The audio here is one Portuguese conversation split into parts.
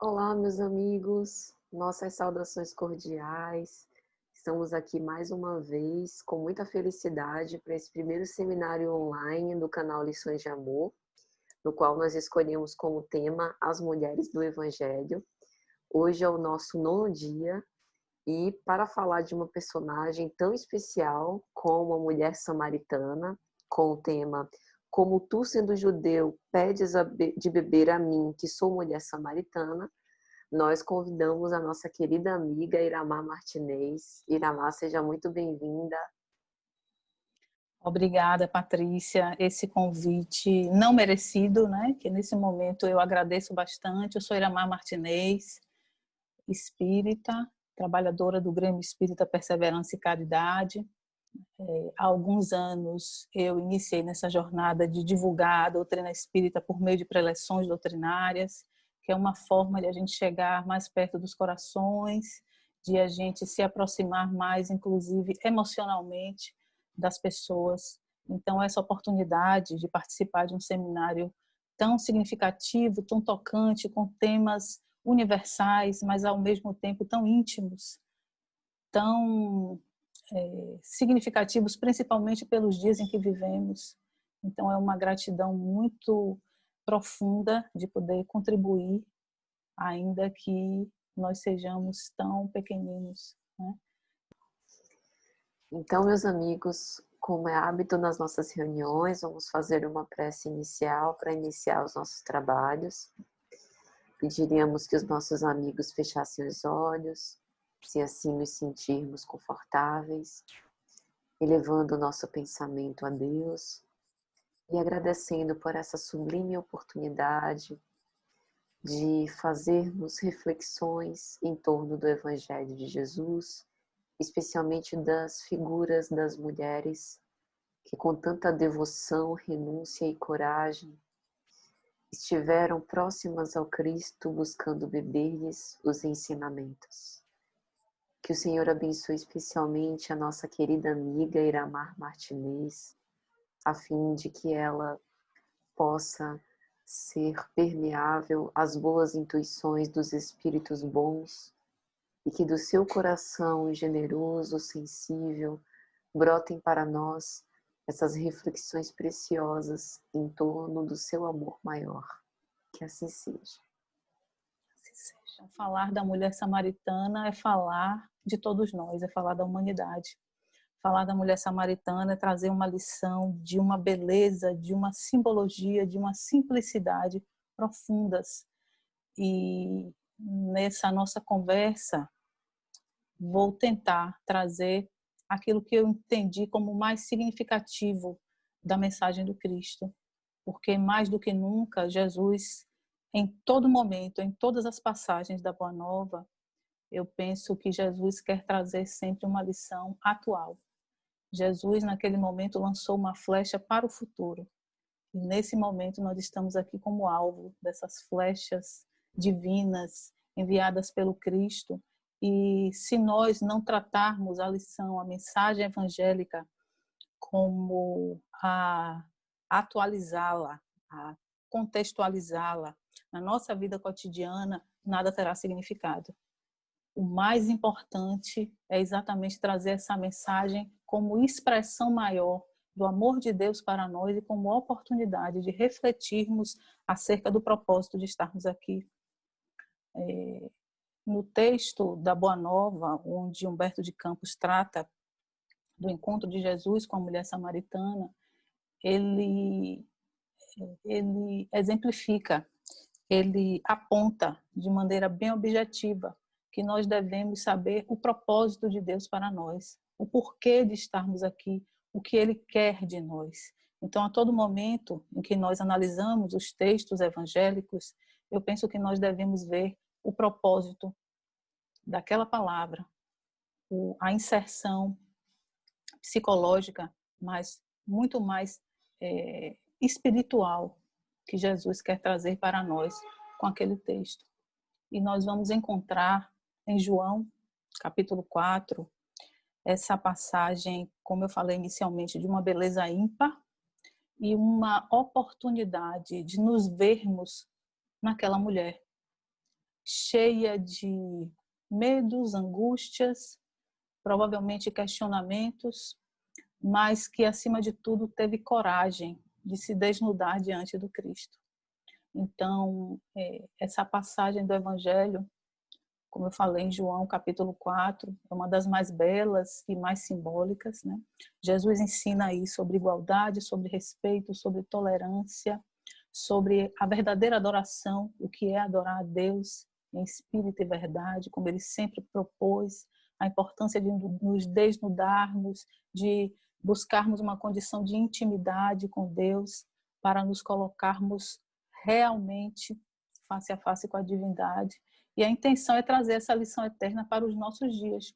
Olá, meus amigos, nossas saudações cordiais. Estamos aqui mais uma vez, com muita felicidade, para esse primeiro seminário online do canal Lições de Amor, no qual nós escolhemos como tema as mulheres do Evangelho. Hoje é o nosso nono dia e para falar de uma personagem tão especial como a mulher samaritana, com o tema Como tu, sendo judeu, pedes de beber a mim, que sou mulher samaritana, nós convidamos a nossa querida amiga Iramar Martinez. Iramar, seja muito bem-vinda. Obrigada, Patrícia, esse convite não merecido, né? Que nesse momento eu agradeço bastante. Eu sou Iramar Martinez, espírita, trabalhadora do Grêmio Espírita Perseverança e Caridade. Há alguns anos eu iniciei nessa jornada de divulgar a doutrina espírita por meio de preleções doutrinárias, que é uma forma de a gente chegar mais perto dos corações, de a gente se aproximar mais, inclusive emocionalmente, das pessoas. Então, essa oportunidade de participar de um seminário tão significativo, tão tocante, com temas universais, mas ao mesmo tempo tão íntimos, tão significativos, principalmente pelos dias em que vivemos. Então, é uma gratidão muito profunda de poder contribuir, ainda que nós sejamos tão pequeninos, né? Então, meus amigos, como é hábito nas nossas reuniões, vamos fazer uma prece inicial para iniciar os nossos trabalhos. Pediríamos que os nossos amigos fechassem os olhos, se assim nos sentirmos confortáveis, elevando o nosso pensamento a Deus e agradecendo por essa sublime oportunidade de fazermos reflexões em torno do Evangelho de Jesus, especialmente das figuras das mulheres que com tanta devoção, renúncia e coragem estiveram próximas ao Cristo buscando beber-lhes os ensinamentos. Que o Senhor abençoe especialmente a nossa querida amiga Iramar Martinez, a fim de que ela possa ser permeável às boas intuições dos espíritos bons e que do seu coração generoso, sensível, brotem para nós essas reflexões preciosas em torno do seu amor maior. Que assim seja. Assim seja. Falar da mulher samaritana é falar de todos nós, é falar da humanidade. Falar da mulher samaritana é trazer uma lição de uma beleza, de uma simbologia, de uma simplicidade profundas. E nessa nossa conversa, vou tentar trazer aquilo que eu entendi como mais significativo da mensagem do Cristo. Porque mais do que nunca, Jesus, em todo momento, em todas as passagens da Boa Nova, eu penso que Jesus quer trazer sempre uma lição atual. Jesus, naquele momento, lançou uma flecha para o futuro. E nesse momento, nós estamos aqui como alvo dessas flechas divinas enviadas pelo Cristo. E se nós não tratarmos a lição, a mensagem evangélica, como a atualizá-la, a contextualizá-la na nossa vida cotidiana, nada terá significado. O mais importante é exatamente trazer essa mensagem como expressão maior do amor de Deus para nós e como oportunidade de refletirmos acerca do propósito de estarmos aqui. No texto da Boa Nova, onde Humberto de Campos trata do encontro de Jesus com a mulher samaritana, ele exemplifica, ele aponta de maneira bem objetiva que nós devemos saber o propósito de Deus para nós, o porquê de estarmos aqui, o que Ele quer de nós. Então, a todo momento em que nós analisamos os textos evangélicos, eu penso que nós devemos ver o propósito daquela palavra, a inserção psicológica, mas muito mais espiritual que Jesus quer trazer para nós com aquele texto. E nós vamos encontrar em João, capítulo 4, essa passagem, como eu falei inicialmente, de uma beleza ímpar e uma oportunidade de nos vermos naquela mulher. cheia de medos, angústias, provavelmente questionamentos, mas que, acima de tudo, teve coragem de se desnudar diante do Cristo. Então, essa passagem do Evangelho, como eu falei em João capítulo 4, é uma das mais belas e mais simbólicas, né? Jesus ensina aí sobre igualdade, sobre respeito, sobre tolerância, sobre a verdadeira adoração, o que é adorar a Deus em espírito e verdade, como ele sempre propôs, a importância de nos desnudarmos, de buscarmos uma condição de intimidade com Deus, para nos colocarmos realmente face a face com a divindade. E a intenção é trazer essa lição eterna para os nossos dias.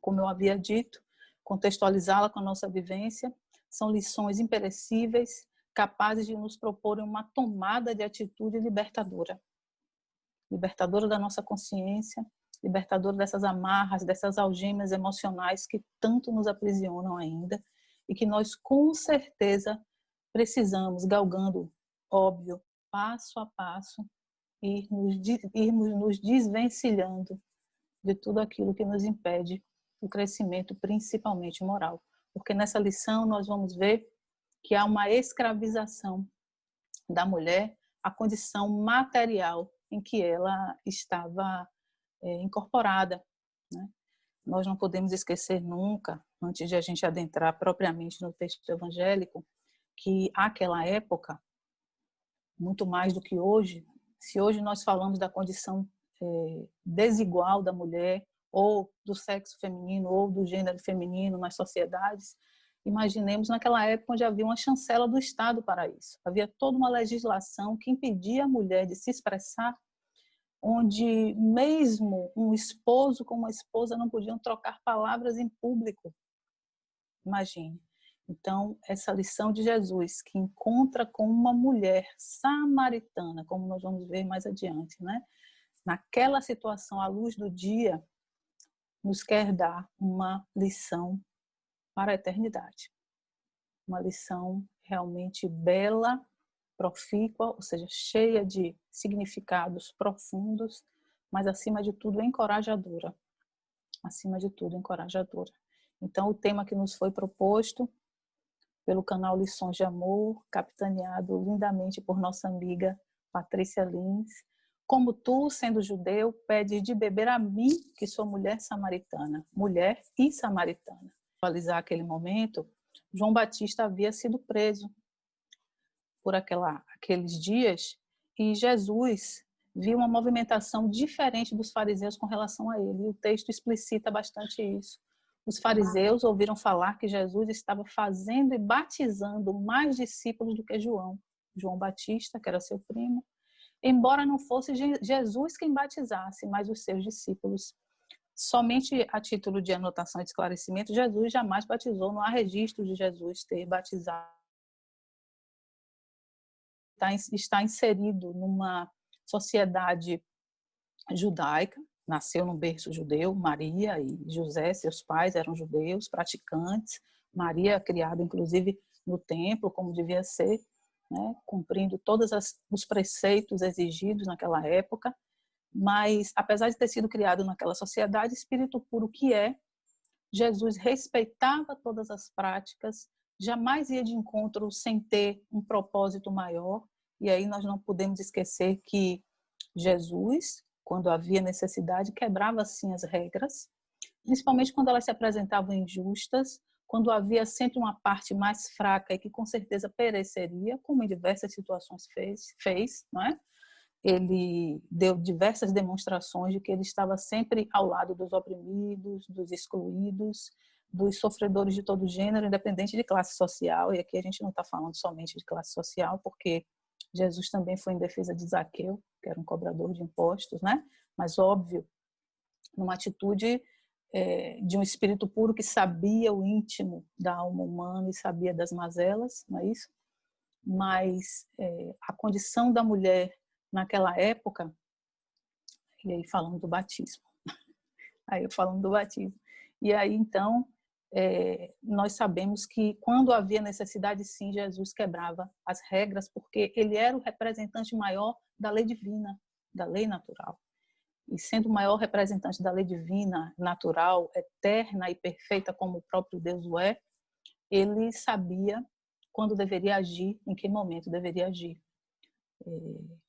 Como eu havia dito, contextualizá-la com a nossa vivência, são lições imperecíveis, capazes de nos propor uma tomada de atitude libertadora. Libertadora da nossa consciência, libertadora dessas amarras, dessas algemas emocionais que tanto nos aprisionam ainda e que nós com certeza precisamos, galgando, óbvio, passo a passo, irmos nos desvencilhando de tudo aquilo que nos impede o crescimento, principalmente moral. Porque nessa lição nós vamos ver que há uma escravização da mulher à condição material em que ela estava incorporada, né? Nós não podemos esquecer nunca, antes de a gente adentrar propriamente no texto evangélico, que àquela época, muito mais do que hoje, se hoje nós falamos da condição desigual da mulher, ou do sexo feminino, ou do gênero feminino nas sociedades, imaginemos naquela época onde havia uma chancela do Estado para isso. Havia toda uma legislação que impedia a mulher de se expressar, onde mesmo um esposo com uma esposa não podiam trocar palavras em público. Imagine. Então, essa lição de Jesus, que encontra com uma mulher samaritana, como nós vamos ver mais adiante, né? Naquela situação, à luz do dia, nos quer dar uma lição para a eternidade. Uma lição realmente bela, profícua, ou seja, cheia de significados profundos, mas acima de tudo encorajadora. Acima de tudo encorajadora. Então, o tema que nos foi proposto pelo canal Lições de Amor, capitaneado lindamente por nossa amiga Patrícia Lins. Como tu, sendo judeu, pedes de beber a mim, que sou mulher samaritana. Mulher e samaritana. Para atualizar aquele momento, João Batista havia sido preso por aqueles dias e Jesus viu uma movimentação diferente dos fariseus com relação a ele. E o texto explicita bastante isso. Os fariseus ouviram falar que Jesus estava fazendo e batizando mais discípulos do que João. João Batista, que era seu primo, embora não fosse Jesus quem batizasse, mas os seus discípulos. Somente a título de anotação e de esclarecimento, Jesus jamais batizou, não há registro de Jesus ter batizado. Está inserido numa sociedade judaica, nasceu num berço judeu, Maria e José, seus pais eram judeus, praticantes, Maria criada inclusive no templo, como devia ser, né, cumprindo todos os preceitos exigidos naquela época, mas apesar de ter sido criado naquela sociedade, espírito puro que é, Jesus respeitava todas as práticas, jamais ia de encontro sem ter um propósito maior, e aí nós não podemos esquecer que Jesus, quando havia necessidade, quebrava sim as regras, principalmente quando elas se apresentavam injustas, quando havia sempre uma parte mais fraca e que com certeza pereceria, como em diversas situações fez, não é? Ele deu diversas demonstrações de que ele estava sempre ao lado dos oprimidos, dos excluídos, dos sofredores de todo gênero, independente de classe social. E aqui a gente não está falando somente de classe social, porque Jesus também foi em defesa de Zaqueu, que era um cobrador de impostos, né? Mas, óbvio, numa atitude de um espírito puro que sabia o íntimo da alma humana e sabia das mazelas, não é isso? Mas a condição da mulher naquela época, e aí falando do batismo, e aí então nós sabemos que quando havia necessidade, sim, Jesus quebrava as regras, porque ele era o representante maior da lei divina, da lei natural. E sendo o maior representante da lei divina, natural, eterna e perfeita como o próprio Deus o é, ele sabia quando deveria agir, em que momento deveria agir.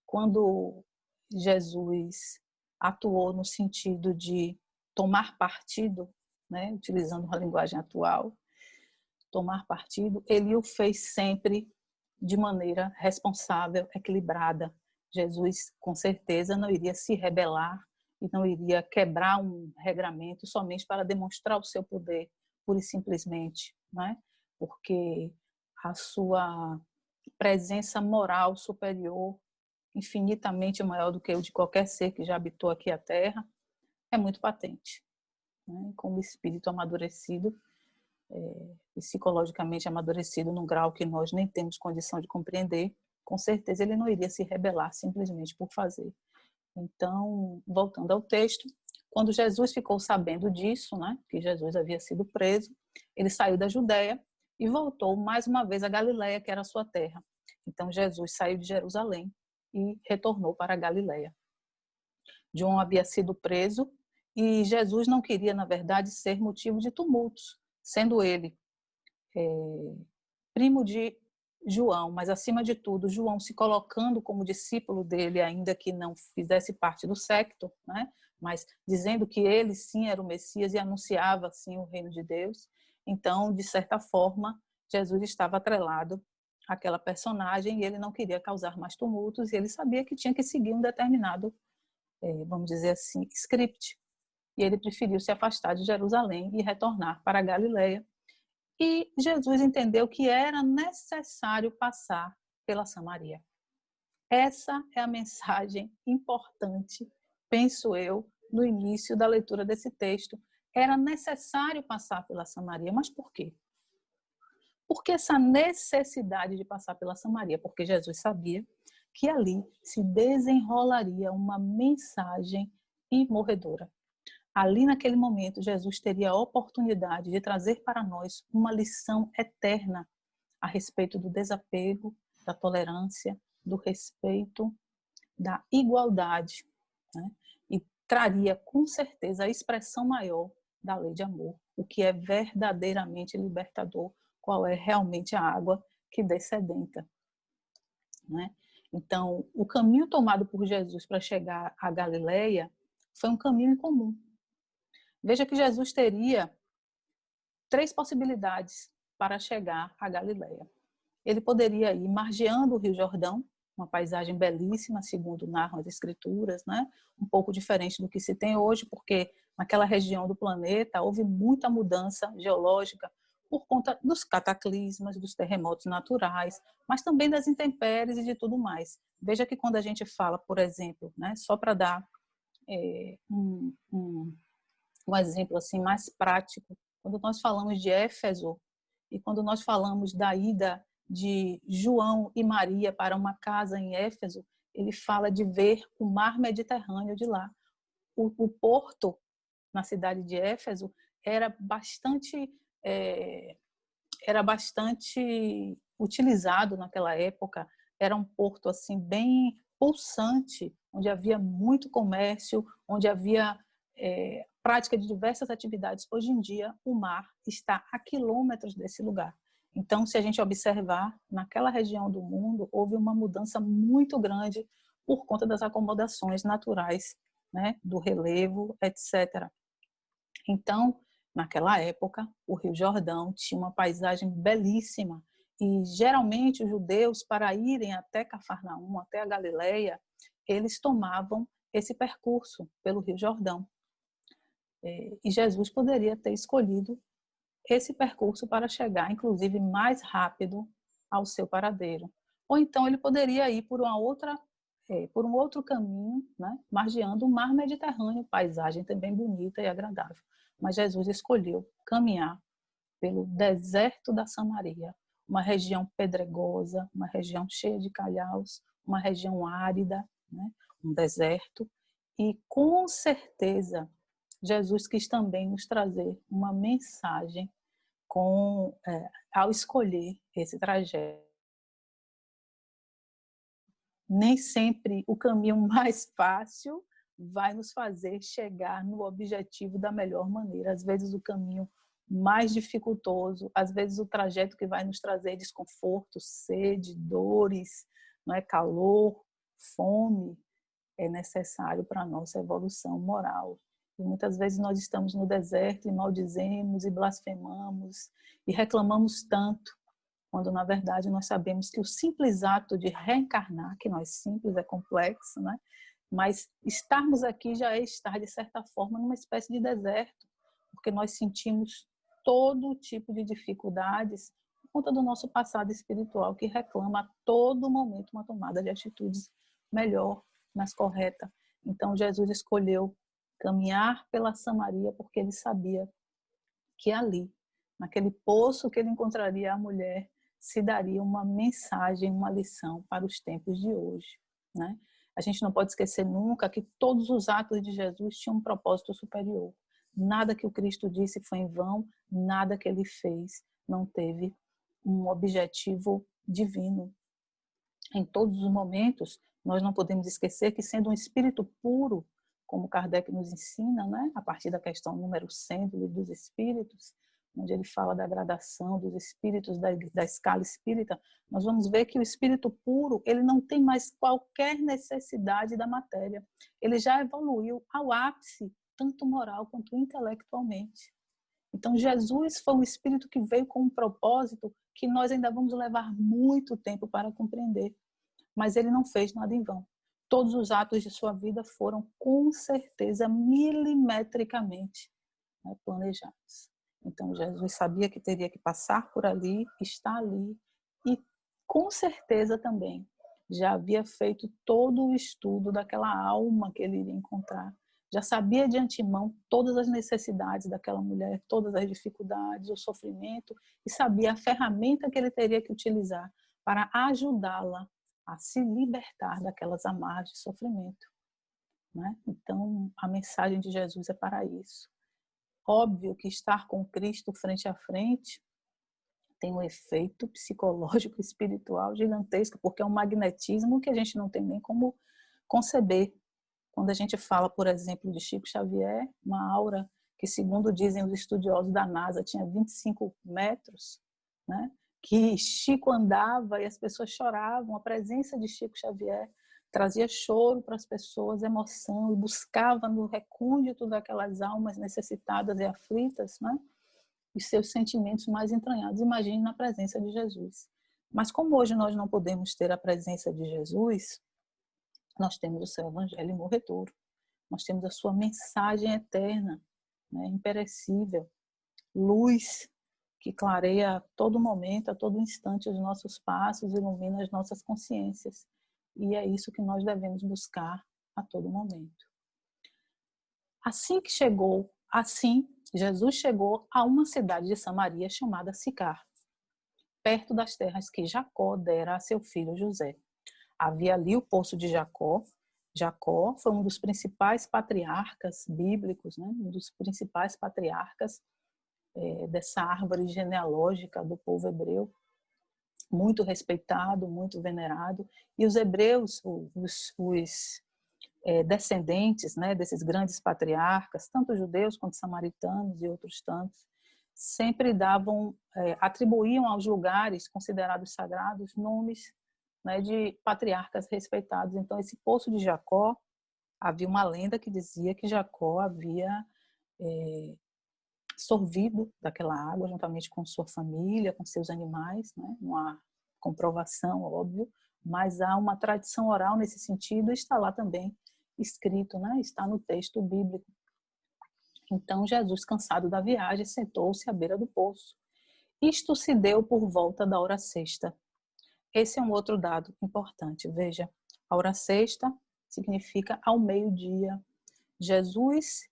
Quando Jesus atuou no sentido de tomar partido, né, utilizando uma linguagem atual, tomar partido, ele o fez sempre de maneira responsável, equilibrada. Jesus, com certeza, não iria se rebelar e não iria quebrar um regramento somente para demonstrar o seu poder, pura e simplesmente, né? Porque a sua presença moral superior, infinitamente maior do que o de qualquer ser que já habitou aqui a Terra, é muito patente. Né? Como espírito amadurecido, psicologicamente amadurecido num grau que nós nem temos condição de compreender, com certeza ele não iria se rebelar simplesmente por fazer. Então, voltando ao texto, quando Jesus ficou sabendo disso, né, que Jesus havia sido preso, ele saiu da Judéia e voltou mais uma vez a Galiléia, que era a sua terra. Então, Jesus saiu de Jerusalém e retornou para a Galiléia. João havia sido preso e Jesus não queria, na verdade, ser motivo de tumultos, sendo ele primo de João, mas acima de tudo, João se colocando como discípulo dele, ainda que não fizesse parte do séquito, né? Mas dizendo que ele sim era o Messias e anunciava sim o reino de Deus. Então, de certa forma, Jesus estava atrelado àquela personagem e ele não queria causar mais tumultos e ele sabia que tinha que seguir um determinado, vamos dizer assim, script. E ele preferiu se afastar de Jerusalém e retornar para a Galileia. E Jesus entendeu que era necessário passar pela Samaria. Essa é a mensagem importante, penso eu, no início da leitura desse texto. Era necessário passar pela Samaria. Mas por quê? Por que essa necessidade de passar pela Samaria? Porque Jesus sabia que ali se desenrolaria uma mensagem imorredora. Ali, naquele momento, Jesus teria a oportunidade de trazer para nós uma lição eterna a respeito do desapego, da tolerância, do respeito, da igualdade, né? E traria, com certeza, a expressão maior da lei de amor, o que é verdadeiramente libertador, qual é realmente a água que dessedenta, né? Então, o caminho tomado por Jesus para chegar à Galileia foi um caminho incomum. Veja que Jesus teria 3 possibilidades para chegar à Galileia. Ele poderia ir margeando o Rio Jordão, uma paisagem belíssima, segundo narram as escrituras, né? Um pouco diferente do que se tem hoje, porque naquela região do planeta houve muita mudança geológica por conta dos cataclismas, dos terremotos naturais, mas também das intempéries e de tudo mais. Veja que quando a gente fala, por exemplo, né, só para dar um exemplo assim mais prático, quando nós falamos de Éfeso e quando nós falamos da ida de João e Maria para uma casa em Éfeso, ele fala de ver o mar Mediterrâneo de lá. O porto na cidade de Éfeso era bastante utilizado naquela época. Era um porto assim bem pulsante, onde havia muito comércio, onde havia prática de diversas atividades. Hoje em dia, o mar está a quilômetros desse lugar. Então, se a gente observar, naquela região do mundo, houve uma mudança muito grande por conta das acomodações naturais, né, do relevo, etc. Então, naquela época, o Rio Jordão tinha uma paisagem belíssima e, geralmente, os judeus, para irem até Cafarnaum, até a Galileia, eles tomavam esse percurso pelo Rio Jordão. E Jesus poderia ter escolhido esse percurso para chegar, inclusive, mais rápido ao seu paradeiro. Ou então ele poderia ir por um outro caminho, né, margeando o mar Mediterrâneo, paisagem também bonita e agradável. Mas Jesus escolheu caminhar pelo deserto da Samaria, uma região pedregosa, uma região cheia de calhaus, uma região árida, né, um deserto. E com certeza Jesus quis também nos trazer uma mensagem ao escolher esse trajeto nem sempre o caminho mais fácil vai nos fazer chegar no objetivo da melhor maneira. Às vezes o caminho mais dificultoso, às vezes o trajeto que vai nos trazer desconforto, sede, dores, não é, calor, fome, é necessário para a nossa evolução moral. E muitas vezes nós estamos no deserto e maldizemos e blasfemamos e reclamamos tanto, quando na verdade nós sabemos que o simples ato de reencarnar, que não é simples, é complexo, né? Mas estarmos aqui já é estar, de certa forma, numa espécie de deserto, porque nós sentimos todo tipo de dificuldades por conta do nosso passado espiritual, que reclama a todo momento uma tomada de atitudes melhor, mais correta. Então Jesus escolheu caminhar pela Samaria porque ele sabia que ali, naquele poço que ele encontraria a mulher, se daria uma mensagem, uma lição para os tempos de hoje, né? A gente não pode esquecer nunca que todos os atos de Jesus tinham um propósito superior. Nada que o Cristo disse foi em vão, nada que ele fez não teve um objetivo divino. Em todos os momentos, nós não podemos esquecer que, sendo um espírito puro, como Kardec nos ensina, né, a partir da questão número 100 do Livro dos Espíritos, onde ele fala da gradação dos espíritos da escala espírita, nós vamos ver que o espírito puro, ele não tem mais qualquer necessidade da matéria. Ele já evoluiu ao ápice, tanto moral quanto intelectualmente. Então, Jesus foi um espírito que veio com um propósito que nós ainda vamos levar muito tempo para compreender. Mas ele não fez nada em vão. Todos os atos de sua vida foram, com certeza, milimetricamente, né, planejados. Então, Jesus sabia que teria que passar por ali, estar ali, e com certeza também já havia feito todo o estudo daquela alma que ele iria encontrar. Já sabia de antemão todas as necessidades daquela mulher, todas as dificuldades, o sofrimento, e sabia a ferramenta que ele teria que utilizar para ajudá-la a se libertar daquelas amarras de sofrimento, né? Então, a mensagem de Jesus é para isso. Óbvio que estar com Cristo frente a frente tem um efeito psicológico e espiritual gigantesco, porque é um magnetismo que a gente não tem nem como conceber. Quando a gente fala, por exemplo, de Chico Xavier, uma aura que, segundo dizem os estudiosos da NASA, tinha 25 metros, né? Que Chico andava e as pessoas choravam. A presença de Chico Xavier trazia choro para as pessoas, emoção, e buscava no recôndito daquelas almas necessitadas e aflitas, né, os seus sentimentos mais entranhados. Imagine na presença de Jesus. Mas como hoje nós não podemos ter a presença de Jesus, nós temos o seu evangelho morredouro. Nós temos a sua mensagem eterna, né, imperecível, luz que clareia a todo momento, a todo instante os nossos passos, ilumina as nossas consciências. E é isso que nós devemos buscar a todo momento. Assim, Jesus chegou a uma cidade de Samaria chamada Sicar, perto das terras que Jacó dera a seu filho José. Havia ali o poço de Jacó. Jacó foi um dos principais patriarcas bíblicos, né? Um dos principais patriarcas dessa árvore genealógica do povo hebreu, muito respeitado, muito venerado. E os hebreus, os descendentes, né, desses grandes patriarcas, tanto judeus quanto samaritanos e outros tantos, sempre atribuíam aos lugares considerados sagrados nomes, né, de patriarcas respeitados. Então, esse poço de Jacó, havia uma lenda que dizia que Jacó havia sorvido daquela água juntamente com sua família, com seus animais, né? Não há comprovação, óbvio, mas há uma tradição oral nesse sentido e está lá também escrito, né? Está no texto bíblico. Então Jesus, cansado da viagem, sentou-se à beira do poço. Isto se deu por volta da hora sexta. Esse é um outro dado importante. Veja, a hora sexta significa ao meio-dia. Jesus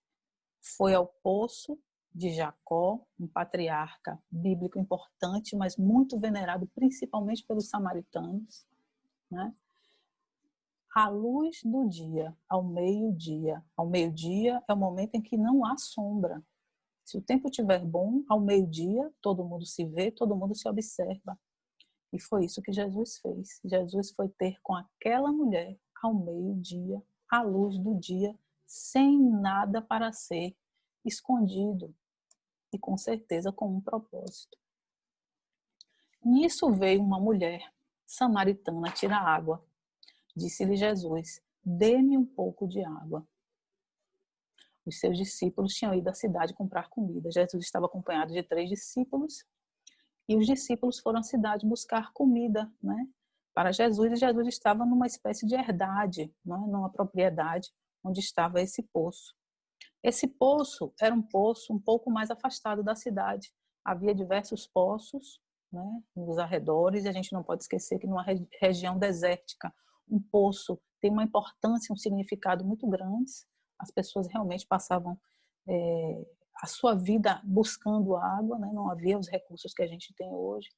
foi ao poço de Jacó, um patriarca bíblico importante, mas muito venerado principalmente pelos samaritanos, né? À luz do dia, ao meio-dia. Ao meio-dia é o momento em que não há sombra. Se o tempo estiver bom, ao meio-dia, todo mundo se vê, todo mundo se observa. E foi isso que Jesus fez. Jesus foi ter com aquela mulher ao meio-dia, à luz do dia, sem nada para ser escondido e com certeza com um propósito. Nisso veio uma mulher samaritana tirar água. Disse-lhe Jesus: dê-me um pouco de água. Os seus discípulos tinham ido à cidade comprar comida. Jesus estava acompanhado de 3 discípulos e os discípulos foram à cidade buscar comida, né, para Jesus. E Jesus estava numa espécie de herdade, né, numa propriedade onde estava esse poço. Esse poço era um poço um pouco mais afastado da cidade. Havia diversos poços, né, nos arredores, e a gente não pode esquecer que numa região desértica, um poço tem uma importância, um significado muito grande. As pessoas realmente passavam a sua vida buscando água, né? Não havia os recursos que a gente tem hoje.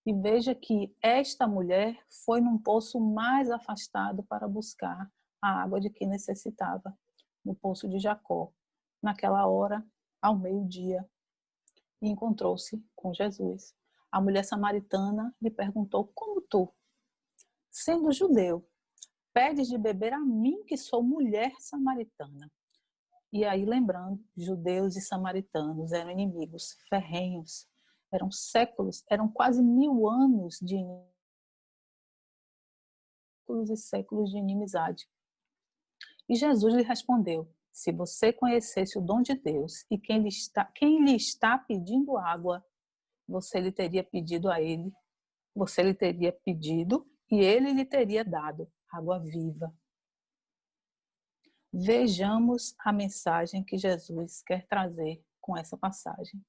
E veja que esta mulher foi num poço mais afastado para buscar a água de que necessitava, no poço de Jacó, naquela hora, ao meio-dia, e encontrou-se com Jesus. A mulher samaritana lhe perguntou: como tu, sendo judeu, pedes de beber a mim, que sou mulher samaritana? E aí, lembrando, judeus e samaritanos eram inimigos ferrenhos, eram séculos, eram quase 1000 anos de séculos e séculos de inimizade. E Jesus lhe respondeu: se você conhecesse o dom de Deus e quem lhe está pedindo água, você lhe teria pedido a ele, você lhe teria pedido e ele lhe teria dado água viva. Vejamos a mensagem que Jesus quer trazer com essa passagem.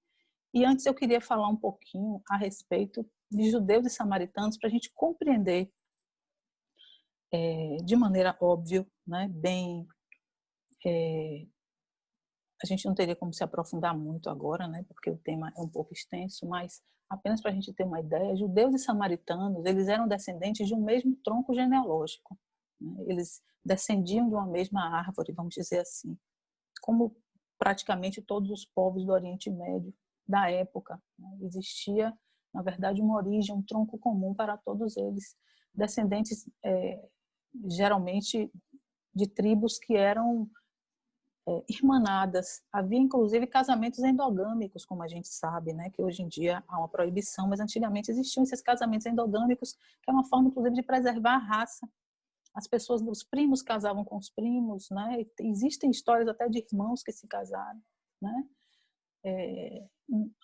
E antes eu queria falar um pouquinho a respeito de judeus e samaritanos para a gente compreender de maneira óbvia, né, bem... a gente não teria como se aprofundar muito agora, né, porque o tema é um pouco extenso, mas apenas para a gente ter uma ideia, judeus e samaritanos, eles eram descendentes de um mesmo tronco genealógico. Né? Eles descendiam de uma mesma árvore, vamos dizer assim, como praticamente todos os povos do Oriente Médio da época. Né? Existia, na verdade, uma origem, um tronco comum para todos eles, descendentes geralmente de tribos que eram irmanadas. Havia, inclusive, casamentos endogâmicos, como a gente sabe, né? Que hoje em dia há uma proibição, mas antigamente existiam esses casamentos endogâmicos, que é uma forma, inclusive, de preservar a raça. As pessoas, os primos casavam com os primos, né? Existem histórias até de irmãos que se casaram, né?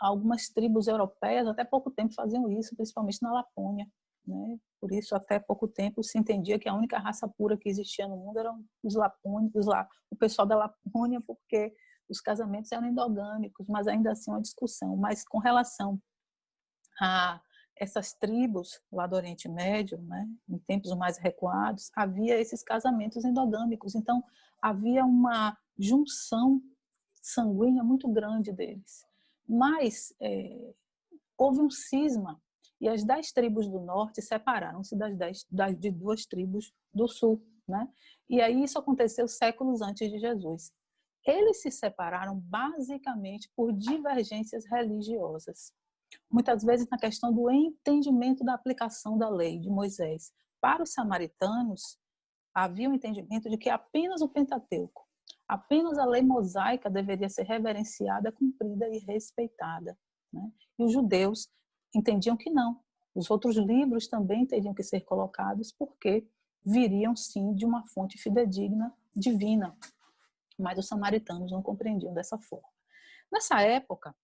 Algumas tribos europeias até pouco tempo faziam isso, principalmente na Lapônia, né? Por isso até pouco tempo se entendia que a única raça pura que existia no mundo eram os lapônicos, o pessoal da Lapônia, porque os casamentos eram endogâmicos, mas ainda assim uma discussão. Mas com relação a essas tribos lá do Oriente Médio, né, em tempos mais recuados, havia esses casamentos endogâmicos. Então, havia uma junção sanguínea muito grande deles. Mas houve um cisma e as 10 tribos do norte separaram-se de 2 tribos do sul. Né? E aí isso aconteceu séculos antes de Jesus. Eles se separaram basicamente por divergências religiosas. Muitas vezes na questão do entendimento da aplicação da lei de Moisés. Para os samaritanos, havia um entendimento de que apenas o Pentateuco, apenas a lei mosaica deveria ser reverenciada, cumprida e respeitada. Né? E os judeus entendiam que não. Os outros livros também teriam que ser colocados porque viriam sim de uma fonte fidedigna, divina. Mas os samaritanos não compreendiam dessa forma. Nessa época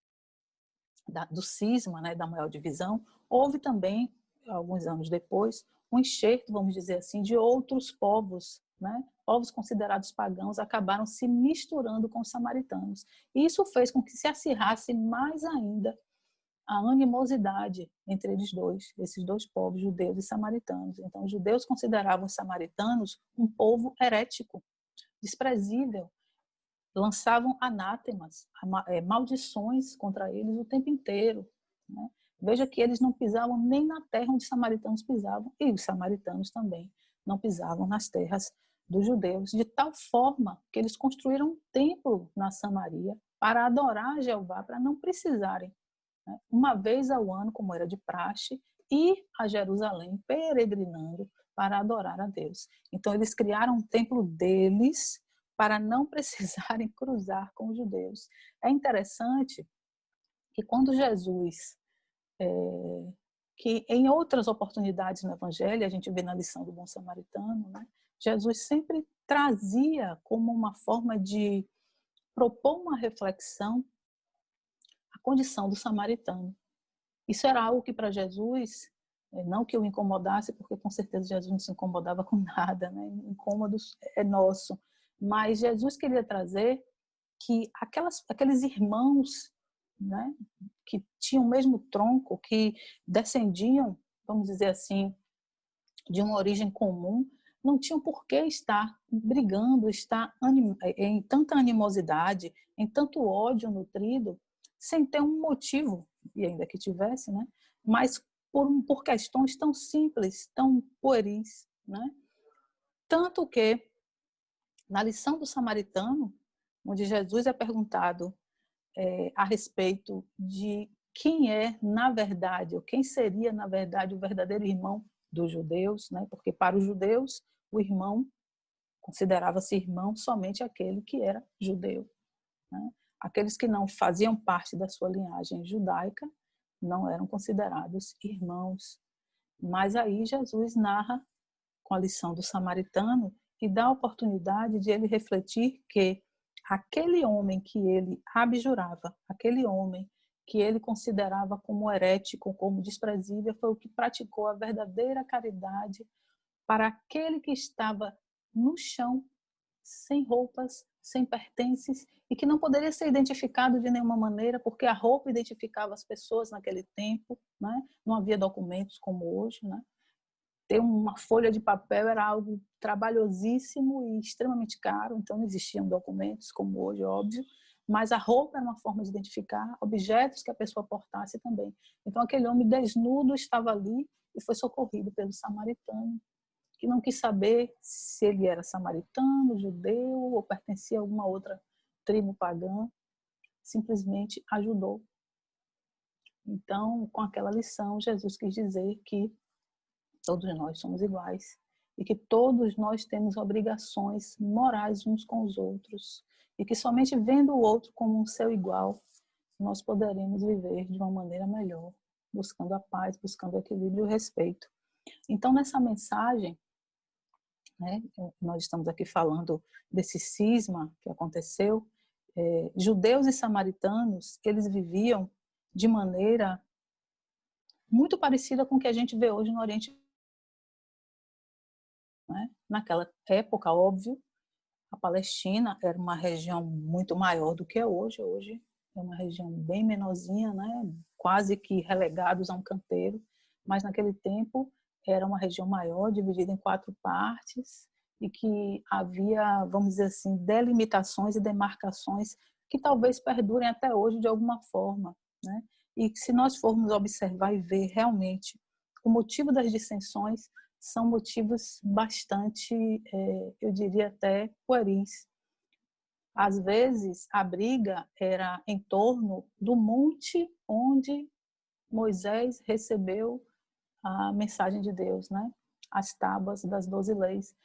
do cisma, né, da maior divisão, houve também, alguns anos depois, um enxerto, vamos dizer assim, de outros povos, né? Povos considerados pagãos acabaram se misturando com os samaritanos. E isso fez com que se acirrasse mais ainda a animosidade entre eles dois, esses dois povos, judeus e samaritanos. Então, os judeus consideravam os samaritanos um povo herético, desprezível, lançavam anátemas, maldições contra eles o tempo inteiro. Né? Veja que eles não pisavam nem na terra onde os samaritanos pisavam, e os samaritanos também não pisavam nas terras dos judeus, de tal forma que eles construíram um templo na Samaria para adorar Jeová, para não precisarem, né, uma vez ao ano, como era de praxe, ir a Jerusalém, peregrinando para adorar a Deus. Então, eles criaram um templo deles para não precisarem cruzar com os judeus. É interessante que quando Jesus, que em outras oportunidades no Evangelho, a gente vê na lição do Bom Samaritano, né, Jesus sempre trazia como uma forma de propor uma reflexão a condição do samaritano. Isso era algo que para Jesus, não que o incomodasse, porque com certeza Jesus não se incomodava com nada, né? O incômodo é nosso. Mas Jesus queria trazer que aqueles irmãos, né, que tinham o mesmo tronco, que descendiam, vamos dizer assim, de uma origem comum, não tinham por que estar brigando, estar em tanta animosidade, em tanto ódio nutrido, sem ter um motivo, e ainda que tivesse, né? Mas por questões tão simples, tão pueris, né? Tanto que, na lição do samaritano, onde Jesus é perguntado a respeito de quem é, na verdade, ou quem seria, na verdade, o verdadeiro irmão dos judeus, né? Porque para os judeus, o irmão considerava-se irmão somente aquele que era judeu, né? Aqueles que não faziam parte da sua linhagem judaica não eram considerados irmãos. Mas aí Jesus narra com a lição do samaritano e dá a oportunidade de ele refletir que aquele homem que ele abjurava, aquele homem que ele considerava como herético, como desprezível, foi o que praticou a verdadeira caridade para aquele que estava no chão, sem roupas, sem pertences, e que não poderia ser identificado de nenhuma maneira, porque a roupa identificava as pessoas naquele tempo, né? Não havia documentos como hoje, né? Ter uma folha de papel era algo trabalhosíssimo e extremamente caro, então não existiam documentos como hoje, óbvio, mas a roupa era uma forma de identificar objetos que a pessoa portasse também. Então aquele homem desnudo estava ali e foi socorrido pelo samaritano, que não quis saber se ele era samaritano, judeu ou pertencia a alguma outra tribo pagã, simplesmente ajudou. Então, com aquela lição, Jesus quis dizer que todos nós somos iguais e que todos nós temos obrigações morais uns com os outros e que somente vendo o outro como um seu igual, nós poderemos viver de uma maneira melhor, buscando a paz, buscando o equilíbrio e o respeito. Então, nessa mensagem, né, nós estamos aqui falando desse cisma que aconteceu, judeus e samaritanos, eles viviam de maneira muito parecida com o que a gente vê hoje no Oriente. Né? Naquela época, óbvio, a Palestina era uma região muito maior do que é hoje. Hoje é uma região bem menorzinha, né? Quase que relegados a um canteiro. Mas naquele tempo era uma região maior, dividida em 4 partes, e que havia, vamos dizer assim, delimitações e demarcações que talvez perdurem até hoje de alguma forma. Né? E que se nós formos observar e ver realmente o motivo das dissensões, são motivos bastante, eu diria até pueris. Às vezes, a briga era em torno do monte onde Moisés recebeu a mensagem de Deus, né? As tábuas das 12 leis.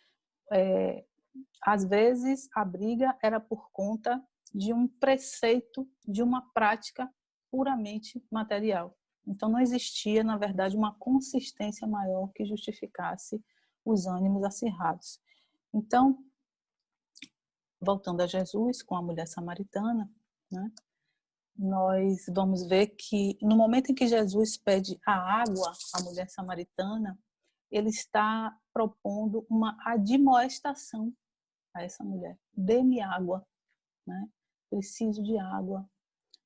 Às vezes, a briga era por conta de um preceito, de uma prática puramente material. Então, não existia, na verdade, uma consistência maior que justificasse os ânimos acirrados. Então, voltando a Jesus com a mulher samaritana, né, nós vamos ver que no momento em que Jesus pede a água à mulher samaritana, ele está propondo uma admoestação a essa mulher. Dê-me água, né? Preciso de água.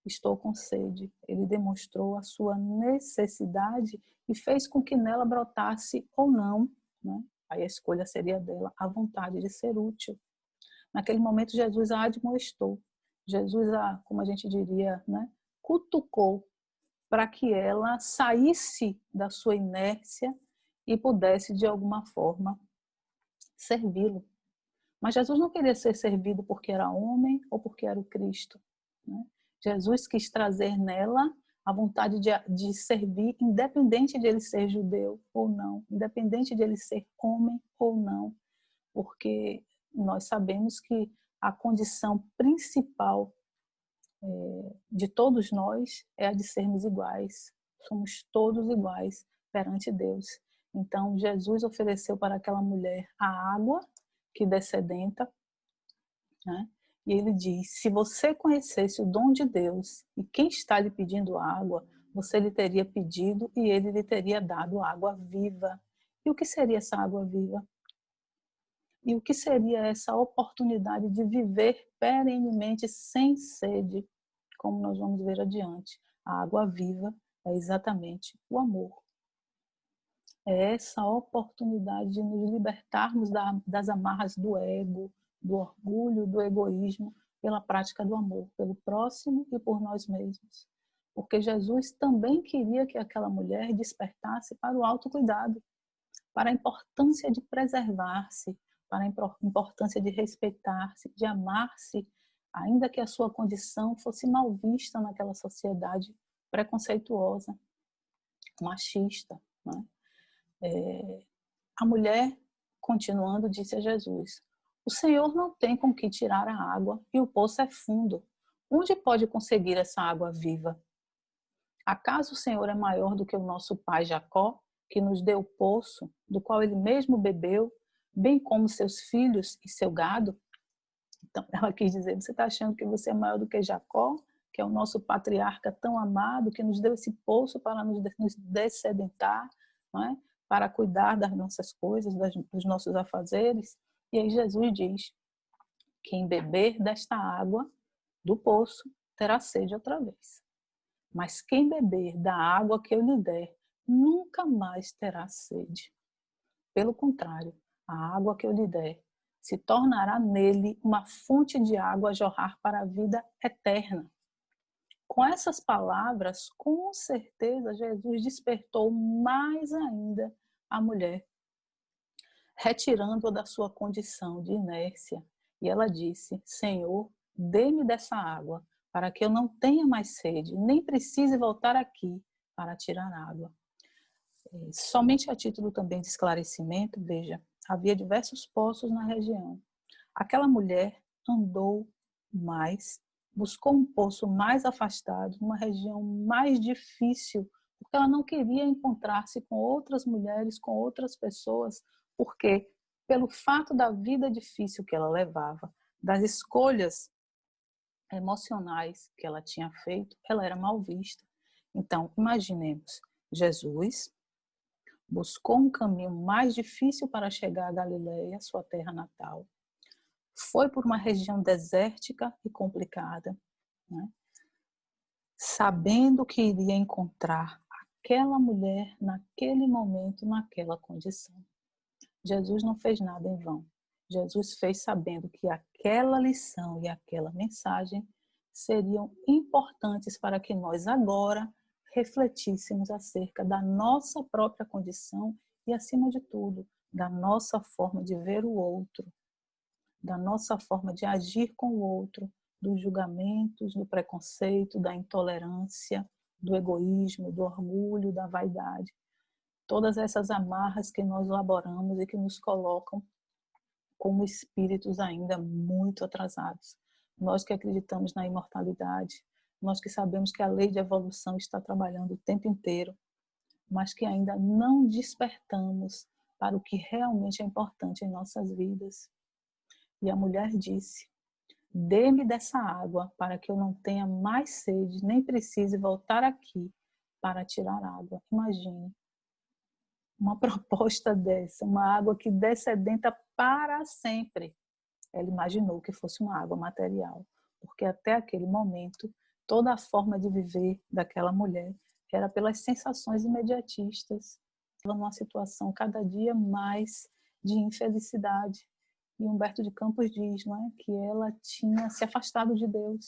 Estou com sede. Ele demonstrou a sua necessidade e fez com que nela brotasse ou não, né? Aí a escolha seria dela, a vontade de ser útil. Naquele momento, Jesus a admoestou. Jesus a, como a gente diria, né? Cutucou para que ela saísse da sua inércia e pudesse, de alguma forma, servi-lo. Mas Jesus não queria ser servido porque era homem ou porque era o Cristo. Né? Jesus quis trazer nela a vontade de servir, independente de ele ser judeu ou não, independente de ele ser homem ou não, porque nós sabemos que a condição principal de todos nós é a de sermos iguais. Somos todos iguais perante Deus. Então, Jesus ofereceu para aquela mulher a água que descedenta, né? E ele diz: se você conhecesse o dom de Deus e quem está lhe pedindo água, você lhe teria pedido e ele lhe teria dado água viva. E o que seria essa água viva? E o que seria essa oportunidade de viver perenemente sem sede, como nós vamos ver adiante? A água viva é exatamente o amor. É essa oportunidade de nos libertarmos das amarras do ego, do orgulho, do egoísmo, pela prática do amor, pelo próximo e por nós mesmos. Porque Jesus também queria que aquela mulher despertasse para o autocuidado, para a importância de preservar-se, para a importância de respeitar-se, de amar-se, ainda que a sua condição fosse mal vista naquela sociedade preconceituosa, machista, né? A mulher, continuando, disse a Jesus: o Senhor não tem com que tirar a água e o poço é fundo. Onde pode conseguir essa água viva? Acaso o Senhor é maior do que o nosso pai Jacó, que nos deu o poço, do qual ele mesmo bebeu, bem como seus filhos e seu gado? Então, ela quis dizer: você está achando que você é maior do que Jacó, que é o nosso patriarca tão amado, que nos deu esse poço para nos dessedentar, não é? Para cuidar das nossas coisas, dos nossos afazeres? E aí Jesus diz: quem beber desta água do poço terá sede outra vez. Mas quem beber da água que eu lhe der, nunca mais terá sede. Pelo contrário, a água que eu lhe der se tornará nele uma fonte de água a jorrar para a vida eterna. Com essas palavras, com certeza, Jesus despertou mais ainda a mulher, retirando-a da sua condição de inércia. E ela disse: Senhor, dê-me dessa água, para que eu não tenha mais sede, nem precise voltar aqui para tirar água. Somente a título também de esclarecimento, veja, havia diversos poços na região. Aquela mulher andou mais, buscou um poço mais afastado, numa região mais difícil, porque ela não queria encontrar-se com outras mulheres, com outras pessoas, porque pelo fato da vida difícil que ela levava, das escolhas emocionais que ela tinha feito, ela era mal vista. Então, imaginemos, Jesus buscou um caminho mais difícil para chegar a Galileia, sua terra natal. Foi por uma região desértica e complicada, né? Sabendo que iria encontrar aquela mulher naquele momento, naquela condição. Jesus não fez nada em vão. Jesus fez sabendo que aquela lição e aquela mensagem seriam importantes para que nós agora refletíssemos acerca da nossa própria condição e, acima de tudo, da nossa forma de ver o outro, da nossa forma de agir com o outro, dos julgamentos, do preconceito, da intolerância, do egoísmo, do orgulho, da vaidade. Todas essas amarras que nós elaboramos e que nos colocam como espíritos ainda muito atrasados. Nós que acreditamos na imortalidade, nós que sabemos que a lei de evolução está trabalhando o tempo inteiro, mas que ainda não despertamos para o que realmente é importante em nossas vidas. E a mulher disse: dê-me dessa água para que eu não tenha mais sede, nem precise voltar aqui para tirar água. Imagine uma proposta dessa, uma água que descedenta para sempre. Ela imaginou que fosse uma água material, porque até aquele momento, toda a forma de viver daquela mulher era pelas sensações imediatistas. Ela numa situação cada dia mais de infelicidade. E Humberto de Campos diz, não é, que ela tinha se afastado de Deus,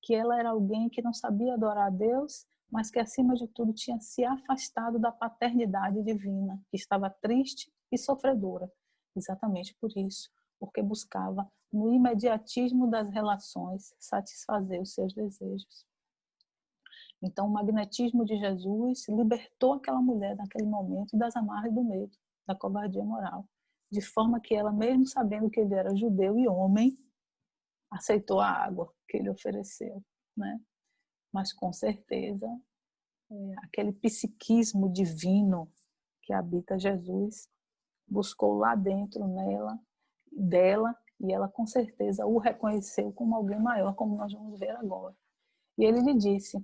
que ela era alguém que não sabia adorar a Deus, mas que, acima de tudo, tinha se afastado da paternidade divina, que estava triste e sofredora, exatamente por isso, porque buscava, no imediatismo das relações, satisfazer os seus desejos. Então, o magnetismo de Jesus libertou aquela mulher naquele momento das amarras do medo, da covardia moral, de forma que ela, mesmo sabendo que ele era judeu e homem, aceitou a água que ele ofereceu, né? Mas com certeza, aquele psiquismo divino que habita Jesus buscou lá dentro dela, e ela com certeza o reconheceu como alguém maior, como nós vamos ver agora. E ele lhe disse: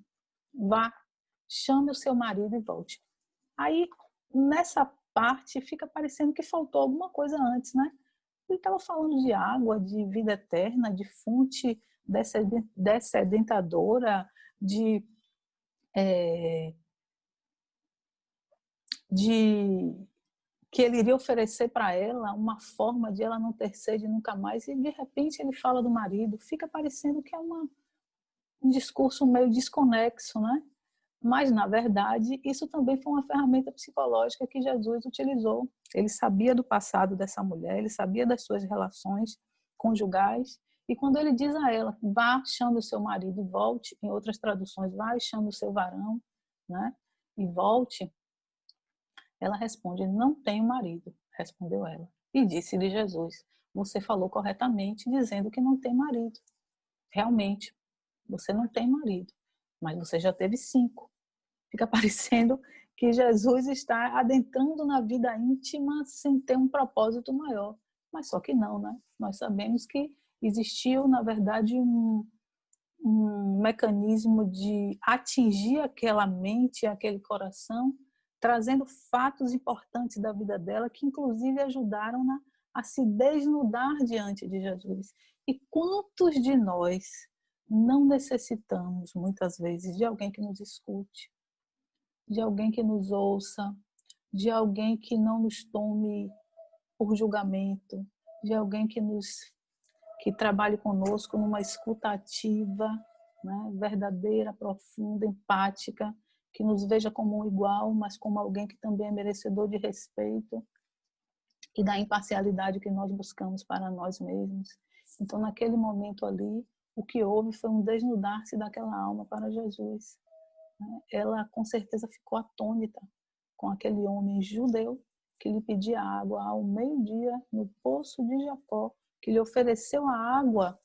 vá, chame o seu marido e volte. Aí, nessa parte, fica parecendo que faltou alguma coisa antes, né? Ele estava falando de água, de vida eterna, de fonte descedentadora, de que ele iria oferecer para ela uma forma de ela não ter sede nunca mais, e de repente ele fala do marido. Fica parecendo que é um discurso meio desconexo, né? Mas, na verdade, isso também foi uma ferramenta psicológica que Jesus utilizou. Ele sabia do passado dessa mulher, ele sabia das suas relações conjugais, e quando ele diz a ela: vá, chame o seu marido e volte, em outras traduções, vá e chame o seu varão, né? E volte, ela responde: não tenho marido, respondeu ela. E disse-lhe Jesus: você falou corretamente dizendo que não tem marido. Realmente, você não tem marido, mas você já teve 5. Fica parecendo que Jesus está adentrando na vida íntima sem ter um propósito maior. Mas só que não, né? Nós sabemos que existiu, na verdade, um mecanismo de atingir aquela mente, aquele coração, trazendo fatos importantes da vida dela, que inclusive ajudaram-na a se desnudar diante de Jesus. E quantos de nós não necessitamos, muitas vezes, de alguém que nos escute, de alguém que nos ouça, de alguém que não nos tome por julgamento, de alguém que trabalhe conosco numa escuta ativa, né, verdadeira, profunda, empática, que nos veja como um igual, mas como alguém que também é merecedor de respeito e da imparcialidade que nós buscamos para nós mesmos. Então, naquele momento ali, o que houve foi um desnudar-se daquela alma para Jesus. Ela com certeza ficou atônita com aquele homem judeu que lhe pedia água ao meio-dia no poço de Jacó, que lhe ofereceu a água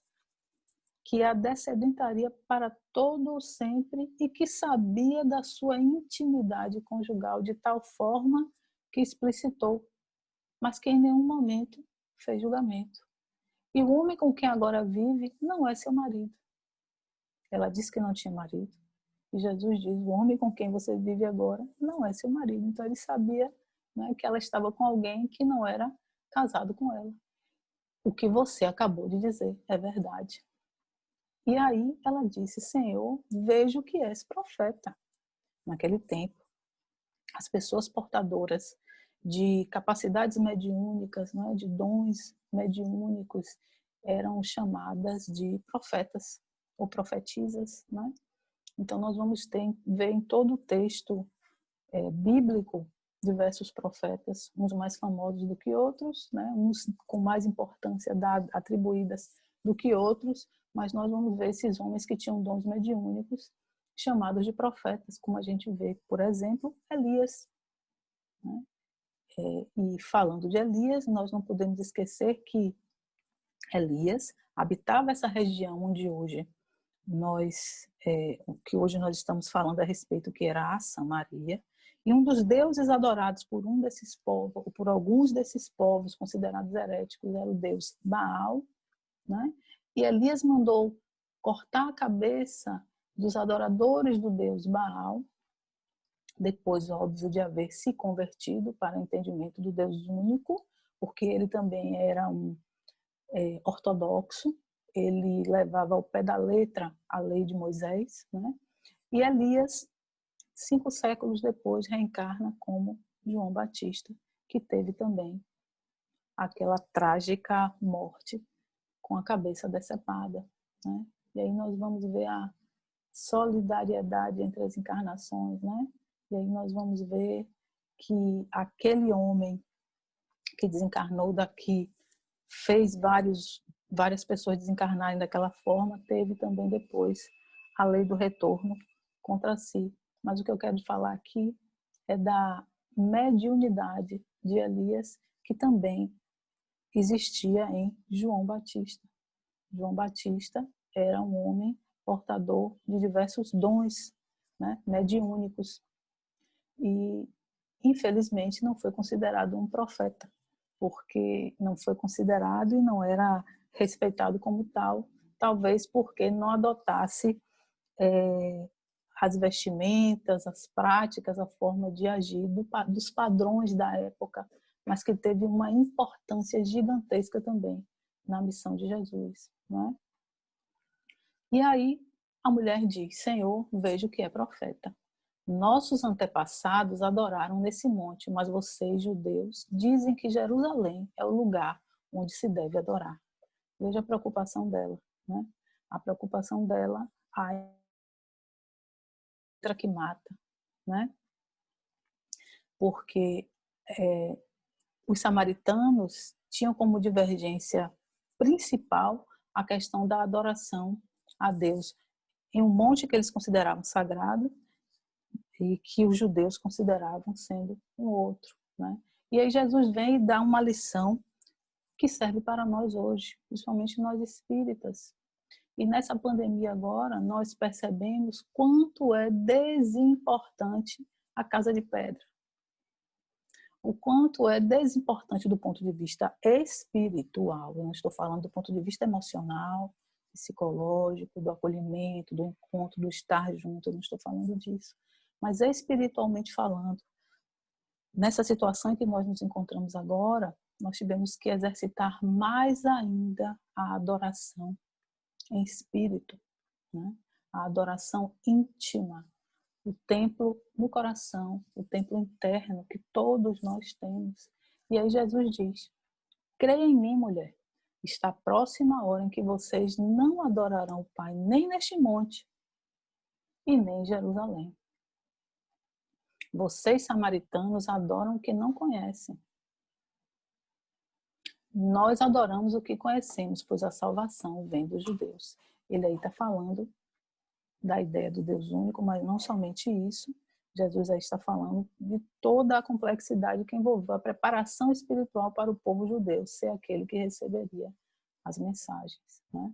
que a descedentaria para todo o sempre, e que sabia da sua intimidade conjugal de tal forma que explicitou, mas que em nenhum momento fez julgamento. E o homem com quem agora vive não é seu marido. Ela disse que não tinha marido. E Jesus diz: o homem com quem você vive agora não é seu marido. Então ele sabia, né, que ela estava com alguém que não era casado com ela. O que você acabou de dizer é verdade. E aí ela disse: Senhor, vejo que és profeta. Naquele tempo, as pessoas portadoras de capacidades mediúnicas, né, de dons mediúnicos, eram chamadas de profetas ou profetisas, né? Então nós vamos ver em todo o texto bíblico diversos profetas, uns mais famosos do que outros, né? Uns com mais importância atribuídas do que outros, mas nós vamos ver esses homens que tinham dons mediúnicos chamados de profetas, como a gente vê, por exemplo, Elias, né? E falando de Elias, nós não podemos esquecer que Elias habitava essa região onde hoje que hoje nós estamos falando a respeito, que era a Samaria, e um dos deuses adorados por por alguns desses povos considerados heréticos, era o deus Baal, né? E Elias mandou cortar a cabeça dos adoradores do deus Baal, depois, óbvio, de haver se convertido para o entendimento do Deus único, porque ele também era um ortodoxo, ele levava ao pé da letra a lei de Moisés, né? E Elias, 5 séculos depois, reencarna como João Batista, que teve também aquela trágica morte com a cabeça decepada, né? E aí nós vamos ver a solidariedade entre as encarnações, né? E aí nós vamos ver que aquele homem que desencarnou daqui fez várias pessoas desencarnarem daquela forma, teve também depois a lei do retorno contra si. Mas o que eu quero falar aqui é da mediunidade de Elias, que também existia em João Batista. João Batista era um homem portador de diversos dons, né, mediúnicos, e infelizmente não foi considerado um profeta, porque não foi considerado e não era respeitado como tal, talvez porque não adotasse as vestimentas, as práticas, a forma de agir dos padrões da época, mas que teve uma importância gigantesca também na missão de Jesus, não é? E aí a mulher diz: Senhor, vejo que é profeta. Nossos antepassados adoraram nesse monte, mas vocês, judeus, dizem que Jerusalém é o lugar onde se deve adorar. Veja a preocupação dela, né? A preocupação dela, a outra que mata, né? Porque os samaritanos tinham como divergência principal a questão da adoração a Deus em um monte que eles consideravam sagrado e que os judeus consideravam sendo um outro, né? E aí Jesus vem e dá uma lição que serve para nós hoje, principalmente nós espíritas. E nessa pandemia agora, nós percebemos quanto é desimportante a casa de pedra. O quanto é desimportante do ponto de vista espiritual. Eu não estou falando do ponto de vista emocional, psicológico, do acolhimento, do encontro, do estar junto. Eu não estou falando disso. Mas espiritualmente falando, nessa situação em que nós nos encontramos agora, nós tivemos que exercitar mais ainda a adoração em espírito, né? A adoração íntima, o templo no coração, o templo interno que todos nós temos. E aí Jesus diz: creia em mim, mulher, está próxima a hora em que vocês não adorarão o Pai nem neste monte e nem em Jerusalém. Vocês, samaritanos, adoram o que não conhecem. Nós adoramos o que conhecemos, pois a salvação vem dos judeus. Ele aí está falando da ideia do Deus único, mas não somente isso. Jesus aí está falando de toda a complexidade que envolveu a preparação espiritual para o povo judeu, ser aquele que receberia as mensagens, né?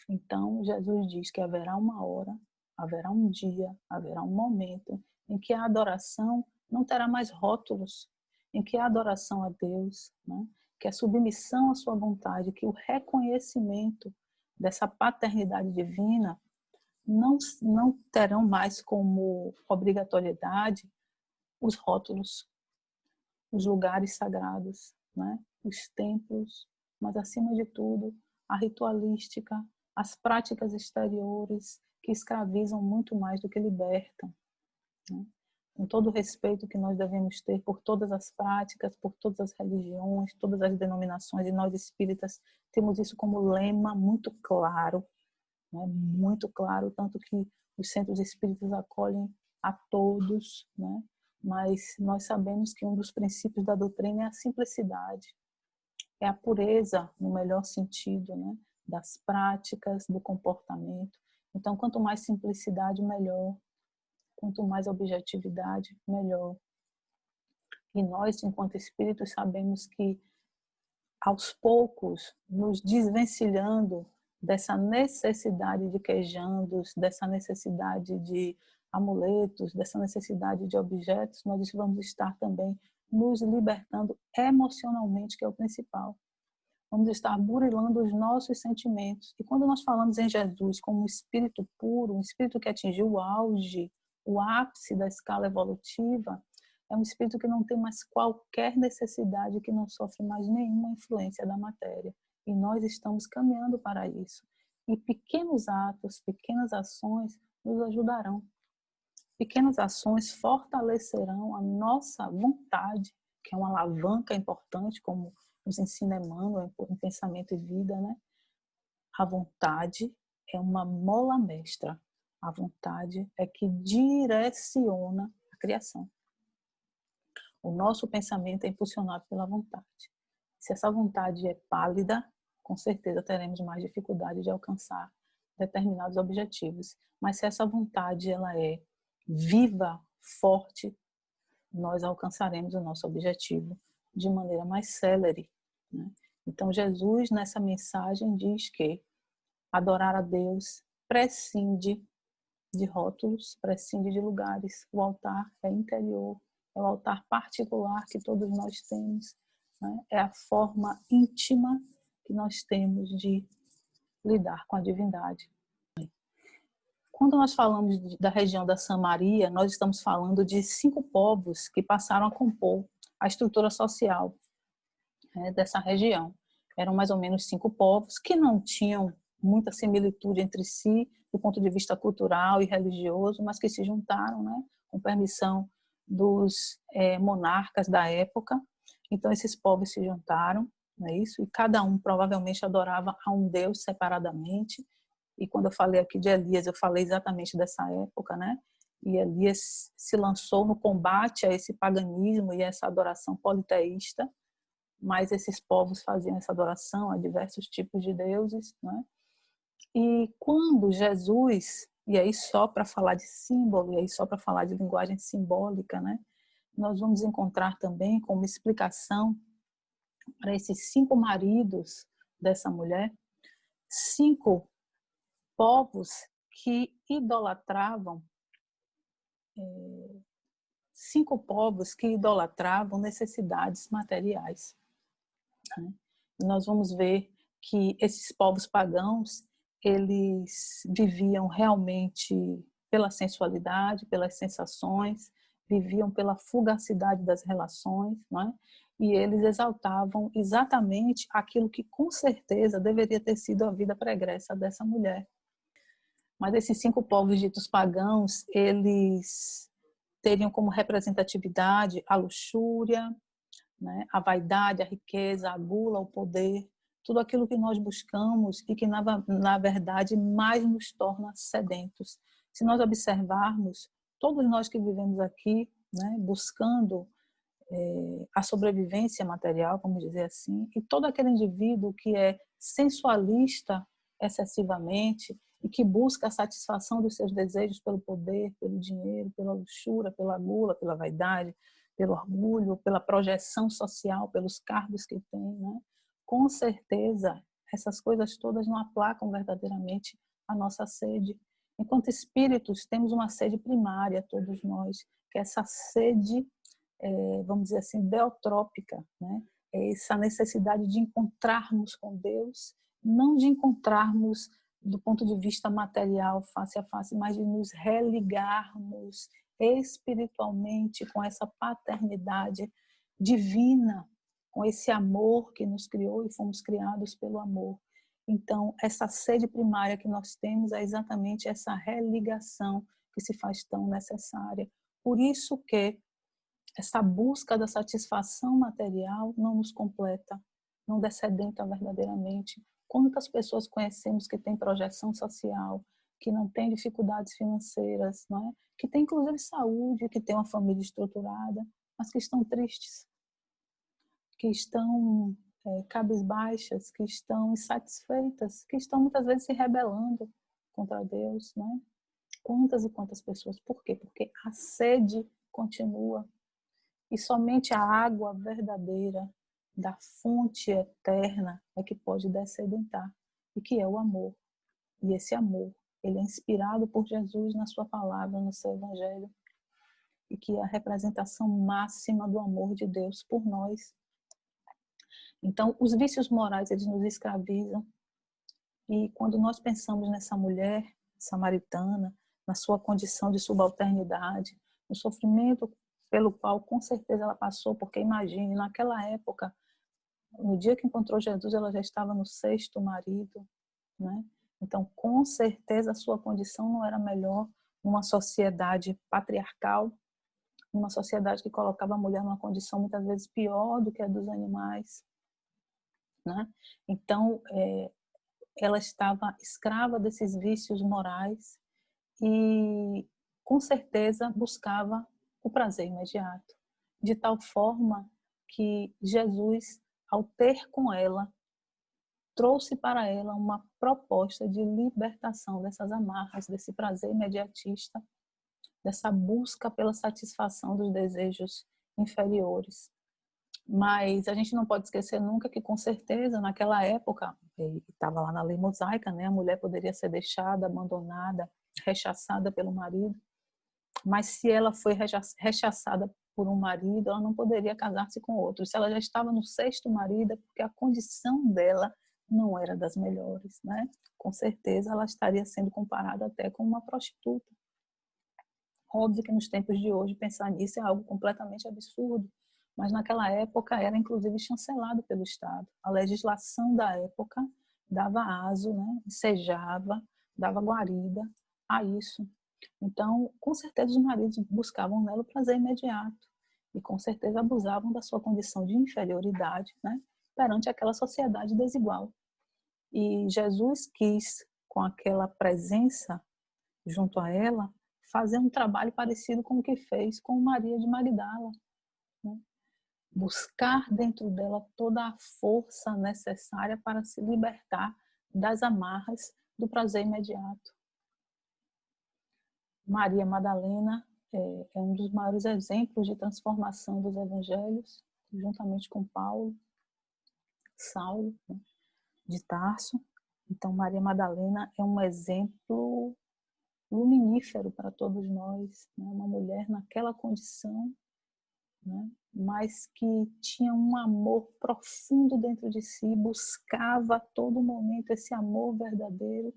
Então, Jesus diz que haverá uma hora, haverá um dia, haverá um momento em que a adoração não terá mais rótulos, em que a adoração a Deus, né, que a submissão à sua vontade, que o reconhecimento dessa paternidade divina não terão mais como obrigatoriedade os rótulos, os lugares sagrados, né, os templos, mas acima de tudo a ritualística, as práticas exteriores que escravizam muito mais do que libertam, né? Com todo o respeito que nós devemos ter por todas as práticas, por todas as religiões, todas as denominações, e nós espíritas temos isso como lema muito claro, né? Muito claro, tanto que os centros espíritas acolhem a todos, né? Mas nós sabemos que um dos princípios da doutrina é a simplicidade, é a pureza no melhor sentido, né? Das práticas, do comportamento. Então, quanto mais simplicidade, melhor. Quanto mais objetividade, melhor. E nós, enquanto espíritos, sabemos que, aos poucos, nos desvencilhando dessa necessidade de quejandos, dessa necessidade de amuletos, dessa necessidade de objetos, nós vamos estar também nos libertando emocionalmente, que é o principal. Vamos estar burilando os nossos sentimentos. E quando nós falamos em Jesus como um espírito puro, um espírito que atingiu o auge, o ápice da escala evolutiva, é um espírito que não tem mais qualquer necessidade, que não sofre mais nenhuma influência da matéria. E nós estamos caminhando para isso. E pequenos atos, pequenas ações nos ajudarão. Pequenas ações fortalecerão a nossa vontade, que é uma alavanca importante, como nos ensina Emmanuel em Pensamento e Vida, né? A vontade é uma mola mestra. A vontade é que direciona a criação. O nosso pensamento é impulsionado pela vontade. Se essa vontade é pálida, com certeza teremos mais dificuldade de alcançar determinados objetivos. Mas se essa vontade ela é viva, forte, nós alcançaremos o nosso objetivo de maneira mais célere, né? Então Jesus nessa mensagem diz que adorar a Deus prescinde de rótulos, prescinde de lugares. O altar é interior, é o altar particular que todos nós temos, né? É a forma íntima que nós temos de lidar com a divindade. Quando nós falamos da região da Samaria, nós estamos falando de 5 povos que passaram a compor a estrutura social, né, dessa região. Eram mais ou menos 5 povos que não tinham muita similitude entre si do ponto de vista cultural e religioso, mas que se juntaram, né, com permissão dos monarcas da época. Então esses povos se juntaram, não é isso? E cada um provavelmente adorava a um Deus separadamente. E quando eu falei aqui de Elias, eu falei exatamente dessa época, né? E Elias se lançou no combate a esse paganismo e a essa adoração politeísta, mas esses povos faziam essa adoração a diversos tipos de deuses, né? E quando Jesus, e aí só para falar de símbolo, e aí só para falar de linguagem simbólica, né? Nós vamos encontrar também como explicação para esses 5 maridos dessa mulher, 5 povos que idolatravam, 5 povos que idolatravam necessidades materiais, né? E nós vamos ver que esses povos pagãos, eles viviam realmente pela sensualidade, pelas sensações, viviam pela fugacidade das relações, não é? E eles exaltavam exatamente aquilo que com certeza deveria ter sido a vida pregressa dessa mulher. Mas esses 5 povos ditos pagãos, eles teriam como representatividade a luxúria, né, a vaidade, a riqueza, a gula, o poder, tudo aquilo que nós buscamos e que na verdade mais nos torna sedentos. Se nós observarmos, todos nós que vivemos aqui, né, buscando a sobrevivência material, vamos dizer assim, e todo aquele indivíduo que é sensualista excessivamente e que busca a satisfação dos seus desejos pelo poder, pelo dinheiro, pela luxúria, pela gula, pela vaidade, pelo orgulho, pela projeção social, pelos cargos que tem, né? Com certeza, essas coisas todas não aplacam verdadeiramente a nossa sede. Enquanto espíritos, temos uma sede primária, todos nós, que é essa sede, vamos dizer assim, deotrópica, né? É essa necessidade de encontrarmos com Deus, não de encontrarmos do ponto de vista material, face a face, mas de nos religarmos espiritualmente com essa paternidade divina, com esse amor que nos criou e fomos criados pelo amor. Então, essa sede primária que nós temos é exatamente essa religação que se faz tão necessária. Por isso que essa busca da satisfação material não nos completa, não descedenta verdadeiramente. Quantas pessoas conhecemos que têm projeção social, que não têm dificuldades financeiras, não é? Que têm inclusive saúde, que têm uma família estruturada, mas que estão tristes, que estão cabisbaixas, que estão insatisfeitas, que estão muitas vezes se rebelando contra Deus, não é? Quantas e quantas pessoas. Por quê? Porque a sede continua. E somente a água verdadeira da fonte eterna é que pode descedentar, e que é o amor. E esse amor, ele é inspirado por Jesus na sua palavra, no seu evangelho, e que é a representação máxima do amor de Deus por nós. Então, os vícios morais, eles nos escravizam. E quando nós pensamos nessa mulher samaritana, na sua condição de subalternidade, no sofrimento pelo qual com certeza ela passou, porque imagine, naquela época, no dia que encontrou Jesus, ela já estava no 6º marido, né? Então, com certeza, a sua condição não era melhor numa sociedade patriarcal, numa sociedade que colocava a mulher numa condição muitas vezes pior do que a dos animais, né? Então, ela estava escrava desses vícios morais e, com certeza, buscava o prazer imediato, de tal forma que Jesus, ao ter com ela trouxe para ela uma proposta de libertação dessas amarras, desse prazer imediatista, dessa busca pela satisfação dos desejos inferiores. Mas a gente não pode esquecer nunca que, com certeza, naquela época, estava lá na lei mosaica, né? A mulher poderia ser deixada, abandonada, rechaçada pelo marido, mas se ela foi rechaçada por um marido, ela não poderia casar-se com outro. Se ela já estava no sexto marido, é porque a condição dela não era das melhores, né? Com certeza ela estaria sendo comparada até com uma prostituta. Óbvio que nos tempos de hoje pensar nisso é algo completamente absurdo, mas naquela época era inclusive chancelado pelo Estado. A legislação da época dava aso, né? Ensejava, dava guarida a isso. Então, com certeza os maridos buscavam nela o prazer imediato e com certeza abusavam da sua condição de inferioridade, né? Perante aquela sociedade desigual. E Jesus quis, com aquela presença junto a ela, fazer um trabalho parecido com o que fez com Maria de Magdala, né? Buscar dentro dela toda a força necessária para se libertar das amarras do prazer imediato. Maria Madalena é um dos maiores exemplos de transformação dos evangelhos, juntamente com Saulo, né, de Tarso. Então, Maria Madalena é um exemplo luminífero para todos nós, né? Uma mulher naquela condição, né? Mas que tinha um amor profundo dentro de si, buscava a todo momento esse amor verdadeiro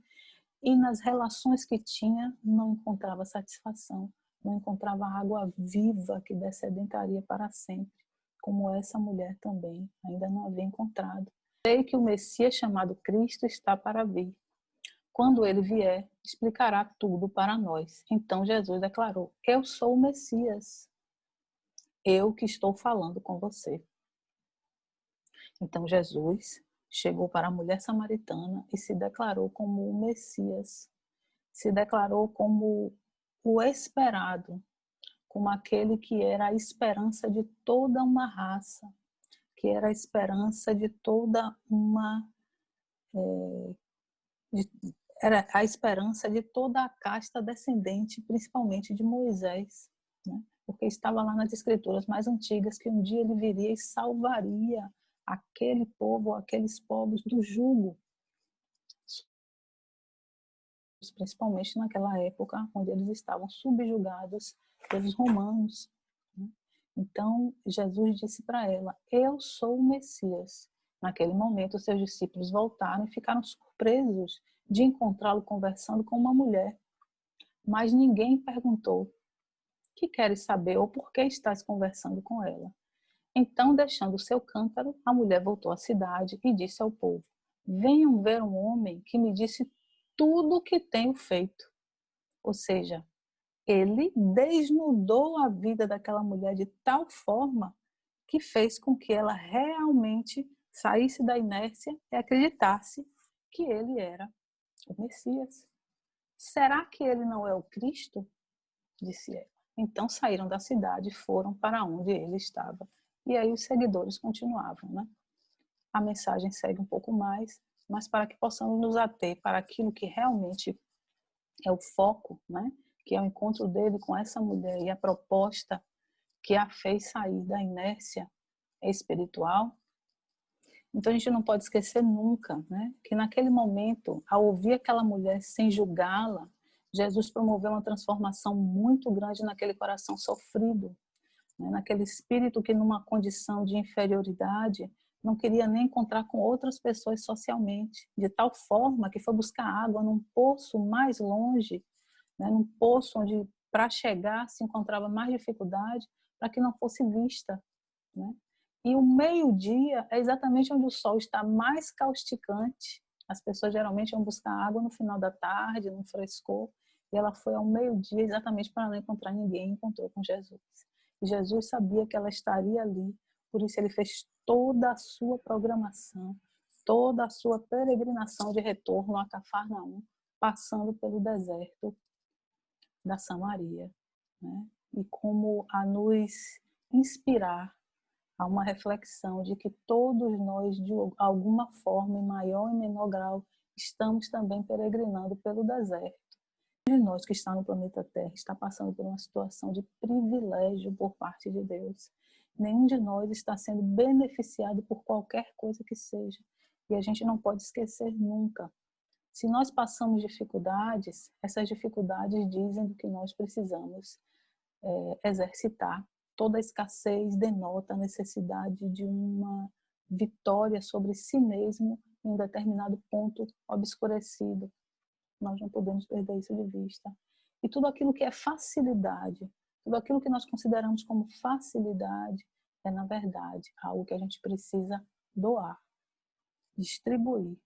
e nas relações que tinha não encontrava satisfação, não encontrava água viva que descedentaria para sempre, como essa mulher também ainda não havia encontrado. Sei que o Messias chamado Cristo está para vir. Quando ele vier, explicará tudo para nós. Então Jesus declarou: eu sou o Messias, eu que estou falando com você. Então Jesus chegou para a mulher samaritana e se declarou como o Messias, se declarou como o esperado, como aquele que era a esperança de toda uma raça, que era a esperança de toda uma... era a esperança de toda a casta descendente, principalmente de Moisés, né? Porque estava lá nas escrituras mais antigas que um dia ele viria e salvaria aquele povo, aqueles povos do jugo, principalmente naquela época onde eles estavam subjugados pelos romanos, né? Então Jesus disse para ela: eu sou o Messias. Naquele momento os seus discípulos voltaram e ficaram surpresos de encontrá-lo conversando com uma mulher, mas ninguém perguntou: que queres saber ou por que estás conversando com ela? Então, deixando o seu cântaro, a mulher voltou à cidade e disse ao povo: venham ver um homem que me disse tudo o que tenho feito. Ou seja, ele desnudou a vida daquela mulher de tal forma que fez com que ela realmente saísse da inércia e acreditasse que ele era o Messias. Será que ele não é o Cristo? Disse ela. Então saíram da cidade e foram para onde ele estava. E aí os seguidores continuavam, né? A mensagem segue um pouco mais, mas para que possamos nos ater para aquilo que realmente é o foco, né? Que é o encontro dele com essa mulher e a proposta que a fez sair da inércia espiritual. Então a gente não pode esquecer nunca, né, que naquele momento, ao ouvir aquela mulher sem julgá-la, Jesus promoveu uma transformação muito grande naquele coração sofrido, né, naquele espírito que numa condição de inferioridade não queria nem encontrar com outras pessoas socialmente, de tal forma que foi buscar água num poço mais longe, né, num poço onde para chegar se encontrava mais dificuldade, para que não fosse vista, né? E o meio-dia é exatamente onde o sol está mais causticante. As pessoas geralmente vão buscar água no final da tarde, no frescor. E ela foi ao meio-dia exatamente para não encontrar ninguém e encontrou com Jesus. E Jesus sabia que ela estaria ali, por isso ele fez toda a sua programação, toda a sua peregrinação de retorno a Cafarnaum, passando pelo deserto da Samaria, né? E como a nos inspirar há uma reflexão de que todos nós, de alguma forma, em maior e menor grau, estamos também peregrinando pelo deserto. De nós que está no planeta Terra está passando por uma situação de privilégio por parte de Deus. Nenhum de nós está sendo beneficiado por qualquer coisa que seja. E a gente não pode esquecer nunca. Se nós passamos dificuldades, essas dificuldades dizem do que nós precisamos exercitar. Toda escassez denota a necessidade de uma vitória sobre si mesmo em um determinado ponto obscurecido. Nós não podemos perder isso de vista. E tudo aquilo que é facilidade, tudo aquilo que nós consideramos como facilidade, é, na verdade, algo que a gente precisa doar, distribuir,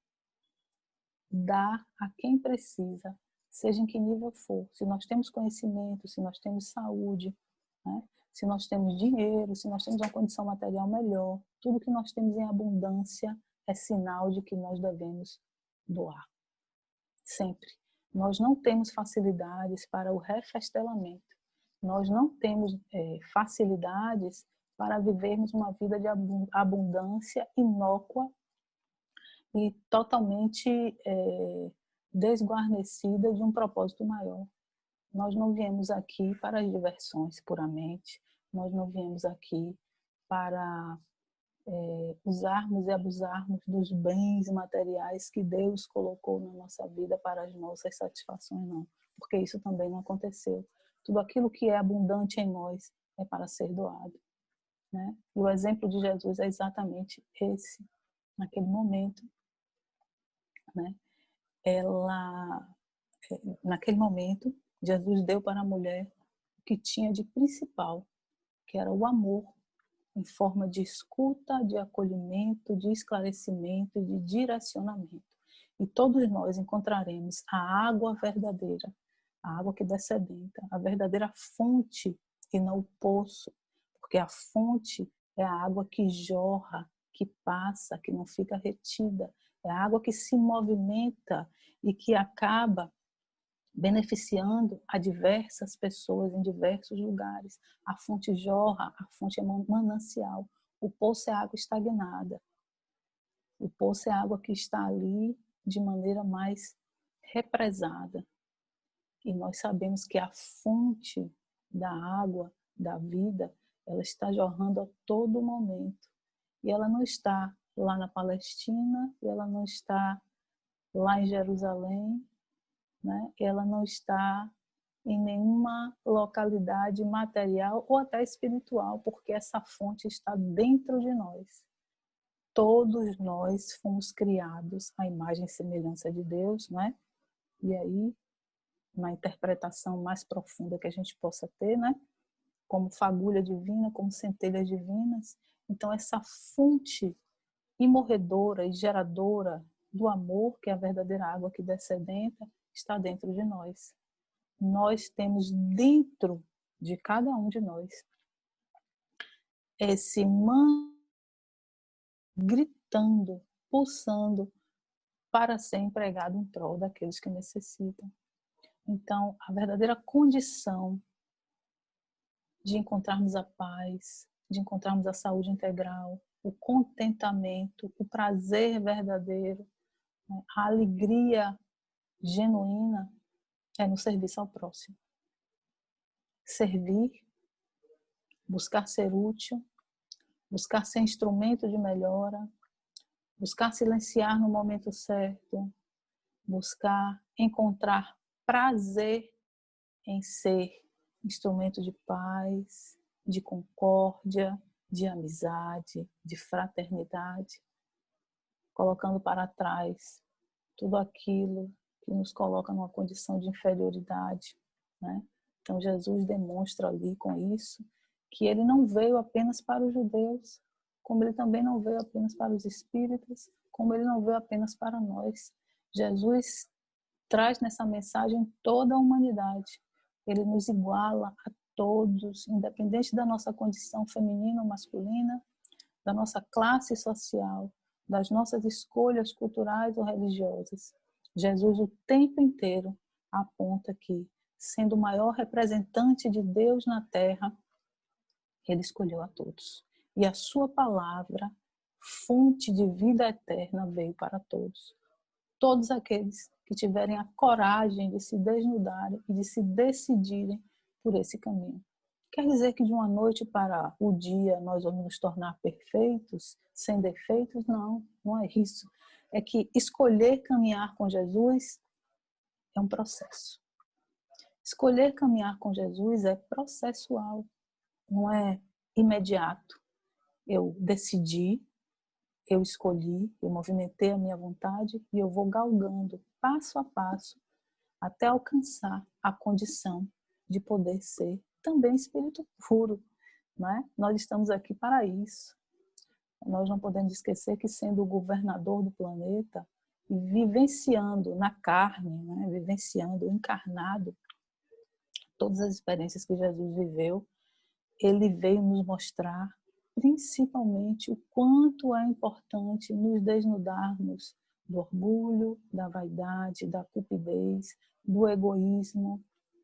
dar a quem precisa, seja em que nível for. Se nós temos conhecimento, se nós temos saúde, né? Se nós temos dinheiro, se nós temos uma condição material melhor, tudo que nós temos em abundância é sinal de que nós devemos doar. Sempre. Nós não temos facilidades para o refestelamento. Nós não temos facilidades para vivermos uma vida de abundância inócua e totalmente desguarnecida de um propósito maior. Nós não viemos aqui para as diversões puramente, nós não viemos aqui para usarmos e abusarmos dos bens materiais que Deus colocou na nossa vida para as nossas satisfações, não. Porque isso também não aconteceu. Tudo aquilo que é abundante em nós é para ser doado, né? E o exemplo de Jesus é exatamente esse. Naquele momento, né? Naquele momento, Jesus deu para a mulher o que tinha de principal, que era o amor, em forma de escuta, de acolhimento, de esclarecimento e de direcionamento. E todos nós encontraremos a água verdadeira, a água que descedenta, a verdadeira fonte e não o poço, porque a fonte é a água que jorra, que passa, que não fica retida, é a água que se movimenta e que acaba beneficiando a diversas pessoas em diversos lugares. A fonte jorra, a fonte é manancial. O poço é água estagnada. O poço é água que está ali de maneira mais represada. E nós sabemos que a fonte da água, da vida, ela está jorrando a todo momento. E ela não está lá na Palestina, e ela não está lá em Jerusalém, né? Ela não está em nenhuma localidade material ou até espiritual, porque essa fonte está dentro de nós. Todos nós fomos criados à imagem e semelhança de Deus, né? E aí, na interpretação mais profunda que a gente possa ter, né? Como fagulha divina, como centelhas divinas. Então, essa fonte imorredora e geradora do amor, que é a verdadeira água que descedenta, está dentro de nós. Nós temos dentro de cada um de nós esse gritando, pulsando para ser empregado em prol daqueles que necessitam. Então, a verdadeira condição de encontrarmos a paz, de encontrarmos a saúde integral, o contentamento, o prazer verdadeiro, a alegria genuína é no serviço ao próximo. Servir, buscar ser útil, buscar ser instrumento de melhora, buscar silenciar no momento certo, buscar encontrar prazer em ser instrumento de paz, de concórdia, de amizade, de fraternidade, colocando para trás tudo aquilo que nos coloca numa condição de inferioridade, né? Então Jesus demonstra ali com isso que ele não veio apenas para os judeus, como ele também não veio apenas para os espíritas, como ele não veio apenas para nós. Jesus traz nessa mensagem toda a humanidade. Ele nos iguala a todos, independente da nossa condição feminina ou masculina, da nossa classe social, das nossas escolhas culturais ou religiosas. Jesus o tempo inteiro aponta que, sendo o maior representante de Deus na Terra, ele escolheu a todos. e a sua palavra, fonte de vida eterna, veio para todos. Todos aqueles que tiverem a coragem de se desnudarem e de se decidirem por esse caminho. Quer dizer que de uma noite para o dia nós vamos nos tornar perfeitos, sem defeitos? Não, não é isso. É que escolher caminhar com Jesus é um processo. Escolher caminhar com Jesus é processual, não é imediato. Eu decidi, eu escolhi, eu movimentei a minha vontade e eu vou galgando passo a passo até alcançar a condição de poder ser também espírito puro, né? Nós estamos aqui para isso. Nós não podemos esquecer que, sendo o governador do planeta e vivenciando na carne, né? Vivenciando, encarnado, todas as experiências que Jesus viveu, ele veio nos mostrar principalmente o quanto é importante nos desnudarmos do orgulho, da vaidade, da cupidez, do egoísmo,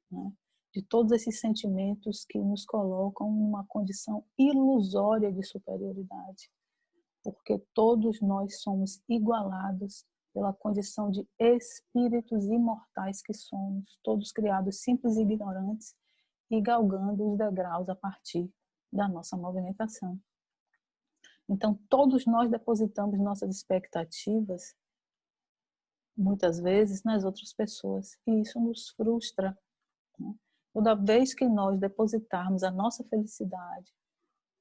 né? De todos esses sentimentos que nos colocam numa condição ilusória de superioridade, porque todos nós somos igualados pela condição de espíritos imortais que somos, todos criados simples e ignorantes e galgando os degraus a partir da nossa movimentação. Então, todos nós depositamos nossas expectativas, muitas vezes, nas outras pessoas, e isso nos frustra, né? Toda vez que nós depositarmos a nossa felicidade,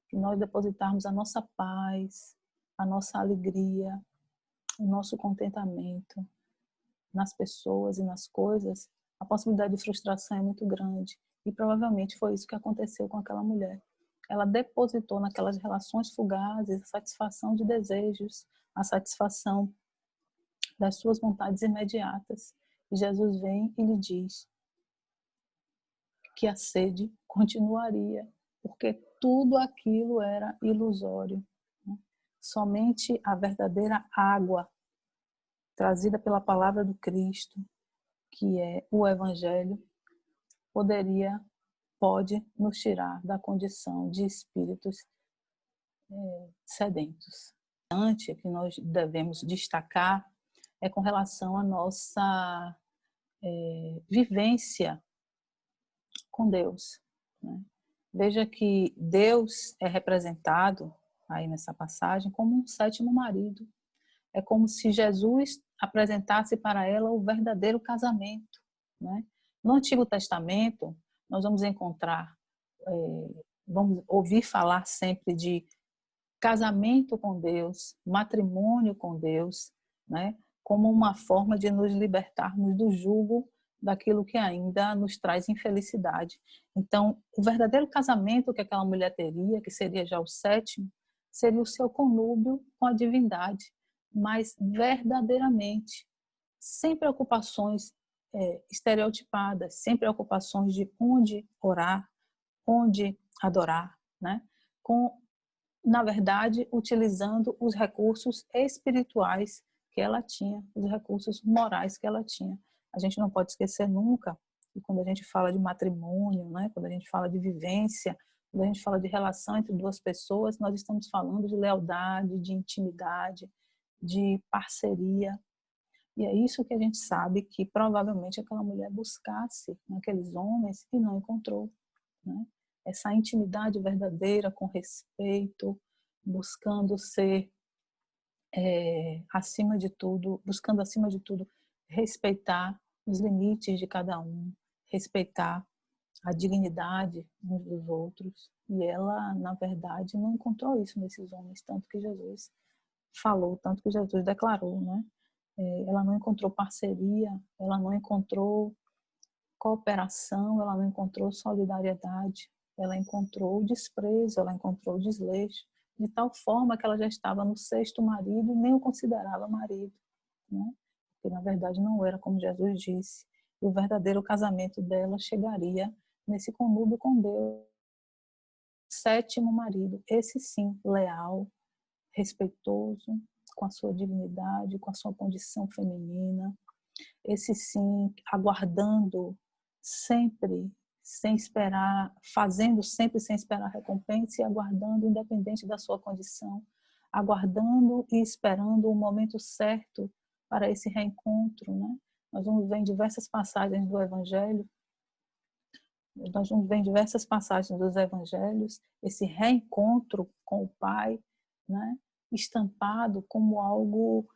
que nós depositarmos a nossa paz, a nossa alegria, o nosso contentamento nas pessoas e nas coisas, a possibilidade de frustração é muito grande. E provavelmente foi isso que aconteceu com aquela mulher. Ela depositou naquelas relações fugazes a satisfação de desejos, a satisfação das suas vontades imediatas. E Jesus vem e lhe diz que a sede continuaria, porque tudo aquilo era ilusório. Somente a verdadeira água trazida pela palavra do Cristo, que é o Evangelho, pode nos tirar da condição de espíritos sedentos. O que nós devemos destacar é com relação à nossa vivência com Deus, né? Veja que Deus é representado aí nessa passagem como um sétimo marido. É como se Jesus apresentasse para ela o verdadeiro casamento, né? No Antigo Testamento, nós vamos encontrar, vamos ouvir falar sempre de casamento com Deus, matrimônio com Deus, né? Como uma forma de nos libertarmos do jugo daquilo que ainda nos traz infelicidade. Então, o verdadeiro casamento que aquela mulher teria, que seria já o sétimo, seria o seu conúbio com a divindade, mas verdadeiramente, sem preocupações estereotipadas, sem preocupações de onde orar, onde adorar, né? Na verdade, utilizando os recursos espirituais que ela tinha, os recursos morais que ela tinha. A gente não pode esquecer nunca que quando a gente fala de matrimônio, né? Quando a gente fala de vivência, quando a gente fala de relação entre duas pessoas, nós estamos falando de lealdade, de intimidade, de parceria. E é isso que a gente sabe que provavelmente aquela mulher buscasse naqueles homens e não encontrou, né? Essa intimidade verdadeira, com respeito, buscando ser acima de tudo, buscando acima de tudo respeitar os limites de cada um, respeitar a dignidade uns dos outros. E ela, na verdade, não encontrou isso nesses homens, tanto que Jesus falou, tanto que Jesus declarou, né? Ela não encontrou parceria, ela não encontrou cooperação, ela não encontrou solidariedade, ela encontrou desprezo, ela encontrou desleixo, de tal forma que ela já estava no sexto marido e nem o considerava marido, né? Porque na verdade não era como Jesus disse. E o verdadeiro casamento dela chegaria nesse conúbio com Deus. Sétimo marido, esse sim, leal, respeitoso, com a sua dignidade, com a sua condição feminina, esse sim, aguardando sempre, sem esperar, fazendo sempre sem esperar recompensa e aguardando, independente da sua condição, aguardando e esperando o momento certo para esse reencontro, né? Nós vamos ver em diversas passagens do Evangelho, dos Evangelhos, esse reencontro com o Pai, né? Estampado como algo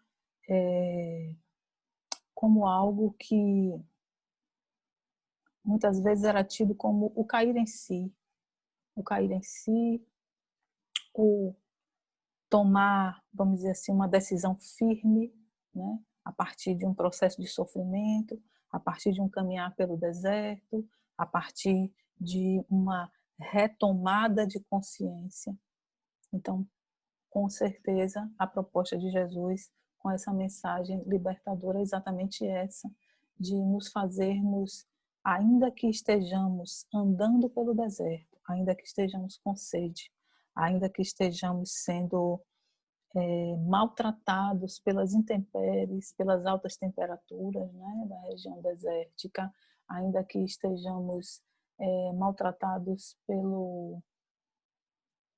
que muitas vezes era tido como o cair em si, o tomar, vamos dizer assim, uma decisão firme, né? A partir de um processo de sofrimento, a partir de um caminhar pelo deserto, a partir de uma retomada de consciência. Então, com certeza, a proposta de Jesus com essa mensagem libertadora é exatamente essa, de nos fazermos, ainda que estejamos andando pelo deserto, ainda que estejamos com sede, ainda que estejamos sendo maltratados pelas intempéries, pelas altas temperaturas, né, da região desértica, ainda que estejamos maltratados pelo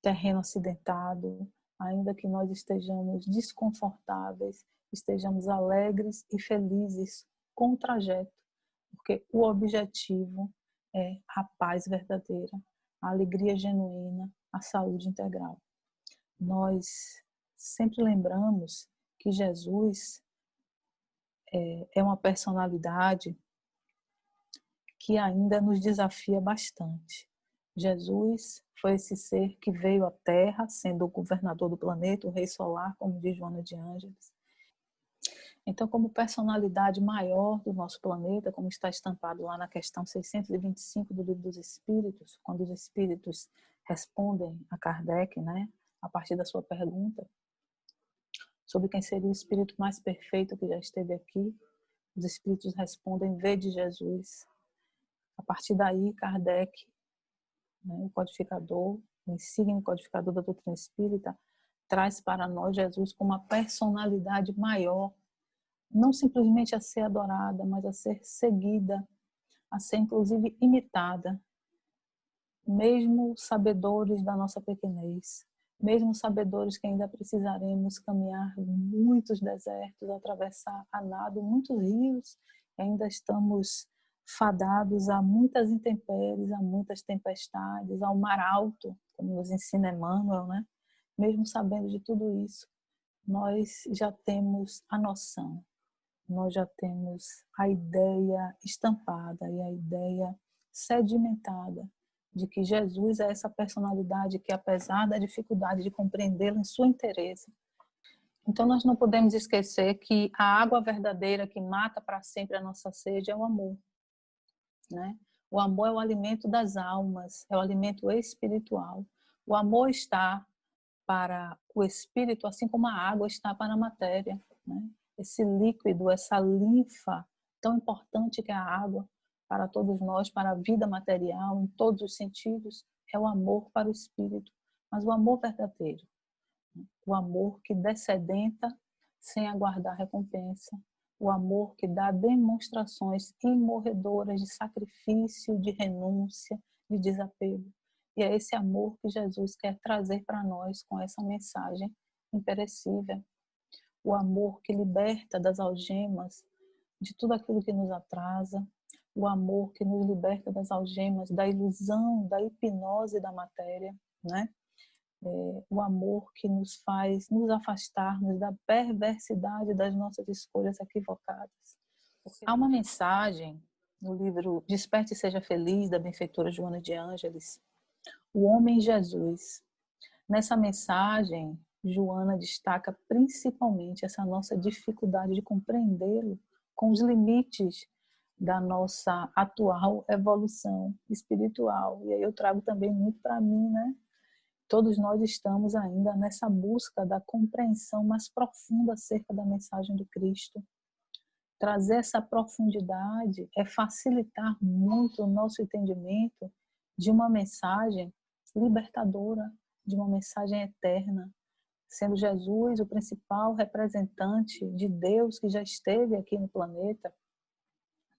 terreno acidentado, ainda que nós estejamos desconfortáveis, estejamos alegres e felizes com o trajeto, porque o objetivo é a paz verdadeira, a alegria genuína, a saúde integral. Nós sempre lembramos que Jesus é uma personalidade que ainda nos desafia bastante. Jesus foi esse ser que veio à Terra, sendo o governador do planeta, o rei solar, como diz Joana de Ângeles. Então, como personalidade maior do nosso planeta, como está estampado lá na questão 625 do Livro dos Espíritos, quando os Espíritos respondem a Kardec, né, a partir da sua pergunta, sobre quem seria o Espírito mais perfeito que já esteve aqui, os Espíritos respondem: vede Jesus. A partir daí, Kardec, né, o codificador, o insígne codificador da doutrina espírita, traz para nós Jesus como uma personalidade maior, não simplesmente a ser adorada, mas a ser seguida, a ser inclusive imitada, mesmo sabedores da nossa pequenez, mesmo sabedores que ainda precisaremos caminhar muitos desertos, atravessar a nado muitos rios, ainda estamos fadados a muitas intempéries, a muitas tempestades, ao mar alto, como nos ensina Emmanuel, né? Mesmo sabendo de tudo isso, nós já temos a noção, nós já temos a ideia estampada e a ideia sedimentada de que Jesus é essa personalidade que, apesar da dificuldade de compreendê-lo em sua inteireza, então nós não podemos esquecer que a água verdadeira que mata para sempre a nossa sede é o amor, né? O amor é o alimento das almas, é o alimento espiritual. O amor está para o espírito, assim como a água está para a matéria, né? Esse líquido, essa linfa tão importante que é a água para todos nós, para a vida material, em todos os sentidos, é o amor para o espírito. Mas o amor verdadeiro, o amor que descedenta sem aguardar recompensa, o amor que dá demonstrações imorredoras de sacrifício, de renúncia, de desapego. E é esse amor que Jesus quer trazer para nós com essa mensagem imperecível. O amor que liberta das algemas de tudo aquilo que nos atrasa, o amor que nos liberta das algemas da ilusão, da hipnose da matéria, né? O amor que nos faz nos afastarmos da perversidade das nossas escolhas equivocadas. Há uma mensagem no livro Desperte e Seja Feliz, da benfeitora Joana de Ângeles, O Homem Jesus. Nessa mensagem, Joana destaca principalmente essa nossa dificuldade de compreendê-lo com os limites da nossa atual evolução espiritual. E aí eu trago também muito para mim, né? Todos nós estamos ainda nessa busca da compreensão mais profunda acerca da mensagem do Cristo. Trazer essa profundidade é facilitar muito o nosso entendimento de uma mensagem libertadora, de uma mensagem eterna, sendo Jesus o principal representante de Deus que já esteve aqui no planeta,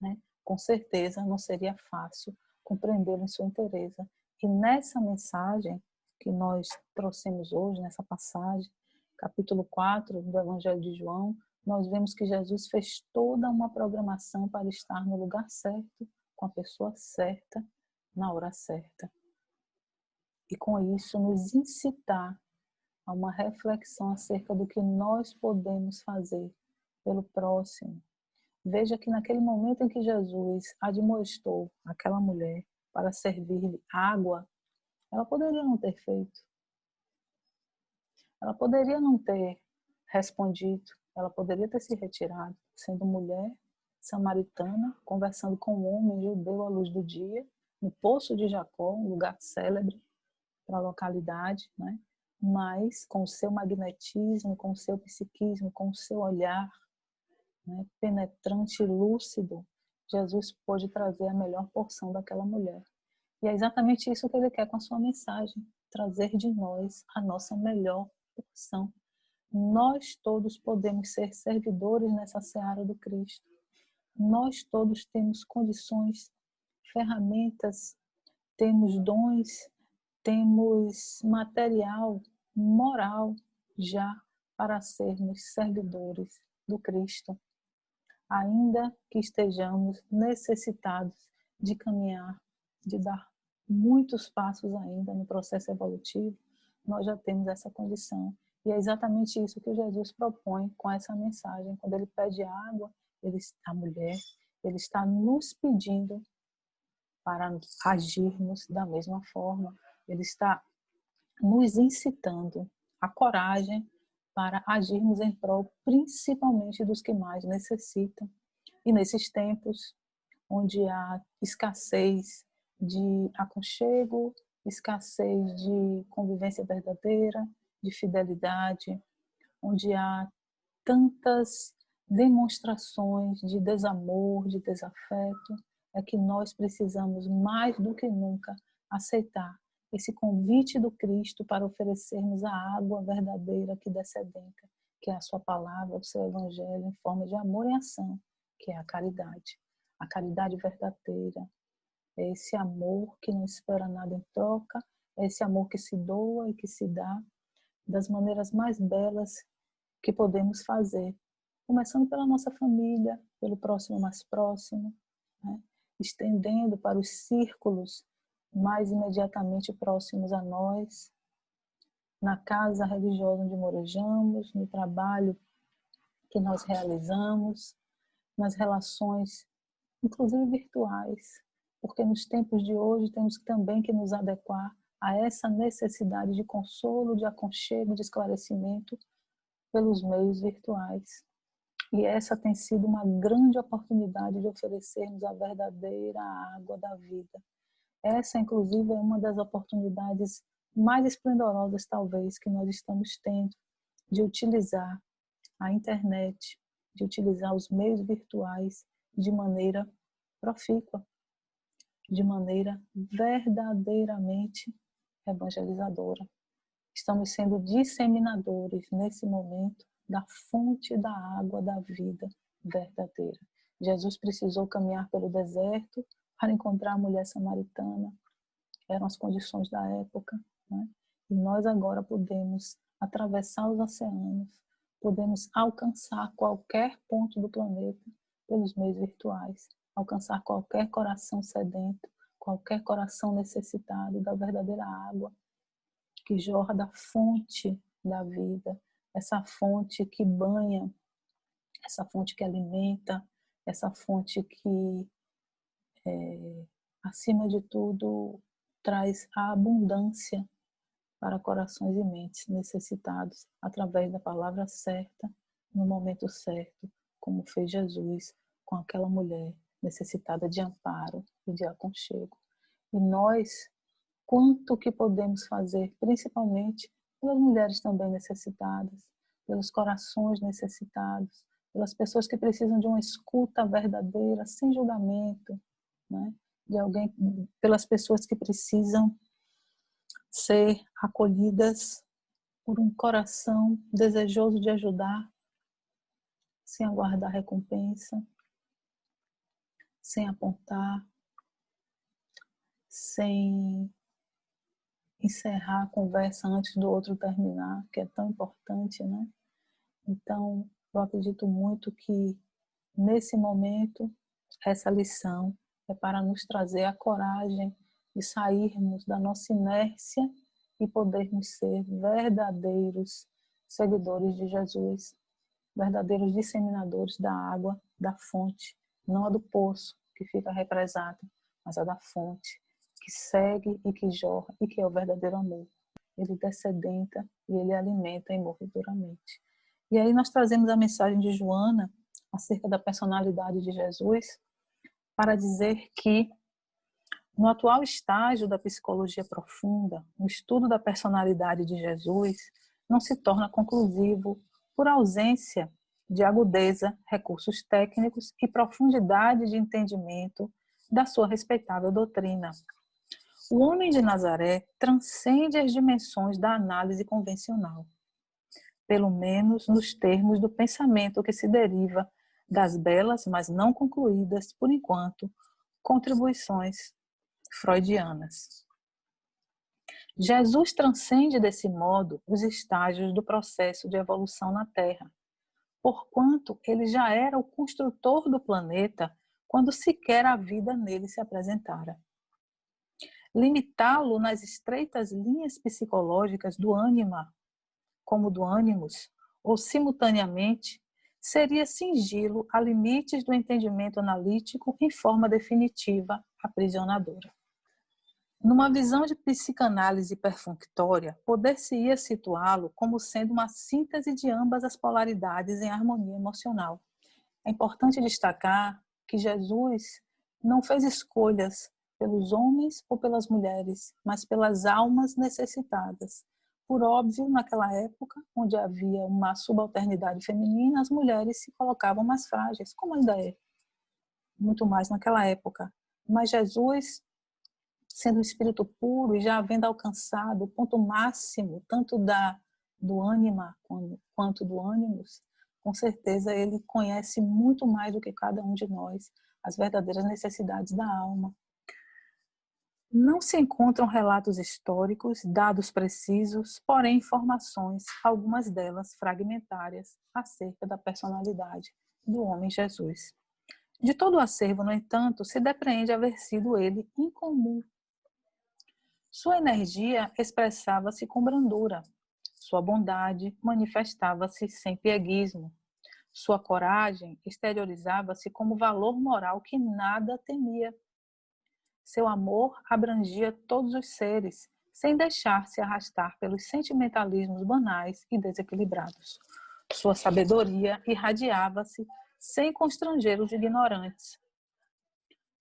né? Com certeza não seria fácil compreendê-lo em sua inteireza. E nessa mensagem que nós trouxemos hoje, nessa passagem, capítulo 4 do Evangelho de João, nós vemos que Jesus fez toda uma programação para estar no lugar certo, com a pessoa certa, na hora certa. E com isso nos incitar a uma reflexão acerca do que nós podemos fazer pelo próximo. Veja que naquele momento em que Jesus admoestou aquela mulher para servir-lhe água, ela poderia não ter feito. Ela poderia não ter respondido. Ela poderia ter se retirado, sendo mulher samaritana, conversando com um homem judeu à luz do dia, no Poço de Jacó, um lugar célebre para a localidade, né? Mas com o seu magnetismo, com o seu psiquismo, com o seu olhar, né, penetrante e lúcido, Jesus pôde trazer a melhor porção daquela mulher. E é exatamente isso que ele quer com a sua mensagem, trazer de nós a nossa melhor porção. Nós todos podemos ser servidores nessa seara do Cristo. Nós todos temos condições, ferramentas, temos dons, temos material, moral já para sermos servidores do Cristo. Ainda que estejamos necessitados de caminhar, de dar muitos passos ainda no processo evolutivo, nós já temos essa condição. E é exatamente isso que Jesus propõe com essa mensagem. Quando ele pede água, a mulher, ele está nos pedindo para agirmos da mesma forma. Ele está nos incitando a coragem para agirmos em prol, principalmente dos que mais necessitam. E nesses tempos, onde há escassez de aconchego, escassez de convivência verdadeira, de fidelidade, onde há tantas demonstrações de desamor, de desafeto, é que nós precisamos mais do que nunca aceitar esse convite do Cristo para oferecermos a água verdadeira que descedenta, que é a sua palavra, o seu evangelho em forma de amor e ação, que é a caridade. A caridade verdadeira é esse amor que não espera nada em troca, é esse amor que se doa e que se dá das maneiras mais belas que podemos fazer, começando pela nossa família, pelo próximo mais próximo, né? Estendendo para os círculos mais imediatamente próximos a nós, na casa religiosa onde morejamos, no trabalho que nós realizamos, nas relações, inclusive virtuais, porque nos tempos de hoje temos também que nos adequar a essa necessidade de consolo, de aconchego, de esclarecimento pelos meios virtuais. E essa tem sido uma grande oportunidade de oferecermos a verdadeira água da vida. Essa, inclusive, é uma das oportunidades mais esplendorosas, talvez, que nós estamos tendo de utilizar a internet, de utilizar os meios virtuais de maneira profícua, de maneira verdadeiramente evangelizadora. Estamos sendo disseminadores, nesse momento, da fonte da água da vida verdadeira. Jesus precisou caminhar pelo deserto para encontrar a mulher samaritana. Eram as condições da época, né? E nós agora podemos atravessar os oceanos, podemos alcançar qualquer ponto do planeta pelos meios virtuais, alcançar qualquer coração sedento, qualquer coração necessitado da verdadeira água que jorra da fonte da vida, essa fonte que banha, essa fonte que alimenta, essa fonte que, acima de tudo, traz a abundância para corações e mentes necessitados através da palavra certa, no momento certo, como fez Jesus com aquela mulher necessitada de amparo e de aconchego. E nós, quanto que podemos fazer, principalmente pelas mulheres também necessitadas, pelos corações necessitados, pelas pessoas que precisam de uma escuta verdadeira, sem julgamento, né? De alguém, pelas pessoas que precisam ser acolhidas por um coração desejoso de ajudar, sem aguardar recompensa, sem apontar, sem encerrar a conversa antes do outro terminar, que é tão importante, né? Então, eu acredito muito que nesse momento, essa lição é para nos trazer a coragem de sairmos da nossa inércia e podermos ser verdadeiros seguidores de Jesus, verdadeiros disseminadores da água, da fonte, não a do poço que fica represada, mas a da fonte, que segue e que jorra e que é o verdadeiro amor. Ele descedenta e ele alimenta imorredoramente. E aí nós trazemos a mensagem de Joana acerca da personalidade de Jesus para dizer que no atual estágio da psicologia profunda, o estudo da personalidade de Jesus não se torna conclusivo por ausência de agudeza, recursos técnicos e profundidade de entendimento da sua respeitável doutrina. O homem de Nazaré transcende as dimensões da análise convencional, pelo menos nos termos do pensamento que se deriva das belas, mas não concluídas, por enquanto, contribuições freudianas. Jesus transcende desse modo os estágios do processo de evolução na Terra, porquanto ele já era o construtor do planeta quando sequer a vida nele se apresentara. Limitá-lo nas estreitas linhas psicológicas do ânima, como do ânimos, ou simultaneamente, seria cingi-lo a limites do entendimento analítico em forma definitiva, aprisionadora. Numa visão de psicanálise perfunctória, poder-se-ia situá-lo como sendo uma síntese de ambas as polaridades em harmonia emocional. É importante destacar que Jesus não fez escolhas pelos homens ou pelas mulheres, mas pelas almas necessitadas. Por óbvio, naquela época, onde havia uma subalternidade feminina, as mulheres se colocavam mais frágeis, como ainda é, muito mais naquela época. Mas Jesus, sendo um espírito puro e já havendo alcançado o ponto máximo, tanto do ânima quanto do ânimos, com certeza ele conhece muito mais do que cada um de nós as verdadeiras necessidades da alma. Não se encontram relatos históricos, dados precisos, porém informações, algumas delas fragmentárias, acerca da personalidade do homem Jesus. De todo o acervo, no entanto, se depreende haver sido ele incomum. Sua energia expressava-se com brandura, sua bondade manifestava-se sem pieguismo, sua coragem exteriorizava-se como valor moral que nada temia. Seu amor abrangia todos os seres, sem deixar-se arrastar pelos sentimentalismos banais e desequilibrados. Sua sabedoria irradiava-se sem constranger os ignorantes.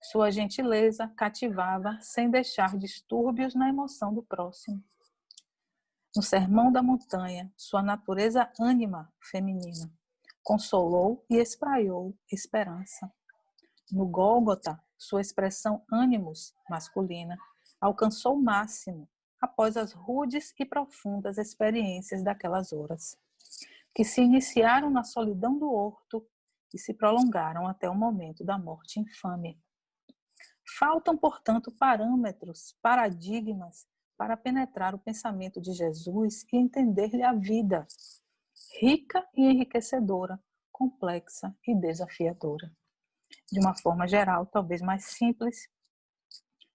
Sua gentileza cativava sem deixar distúrbios na emoção do próximo. No Sermão da Montanha, sua natureza ânima feminina consolou e espraiou esperança. No Gólgota, sua expressão ânimos masculina alcançou o máximo após as rudes e profundas experiências daquelas horas, que se iniciaram na solidão do horto e se prolongaram até o momento da morte infame. Faltam, portanto, parâmetros, paradigmas para penetrar o pensamento de Jesus e entender-lhe a vida, rica e enriquecedora, complexa e desafiadora. De uma forma geral, talvez mais simples,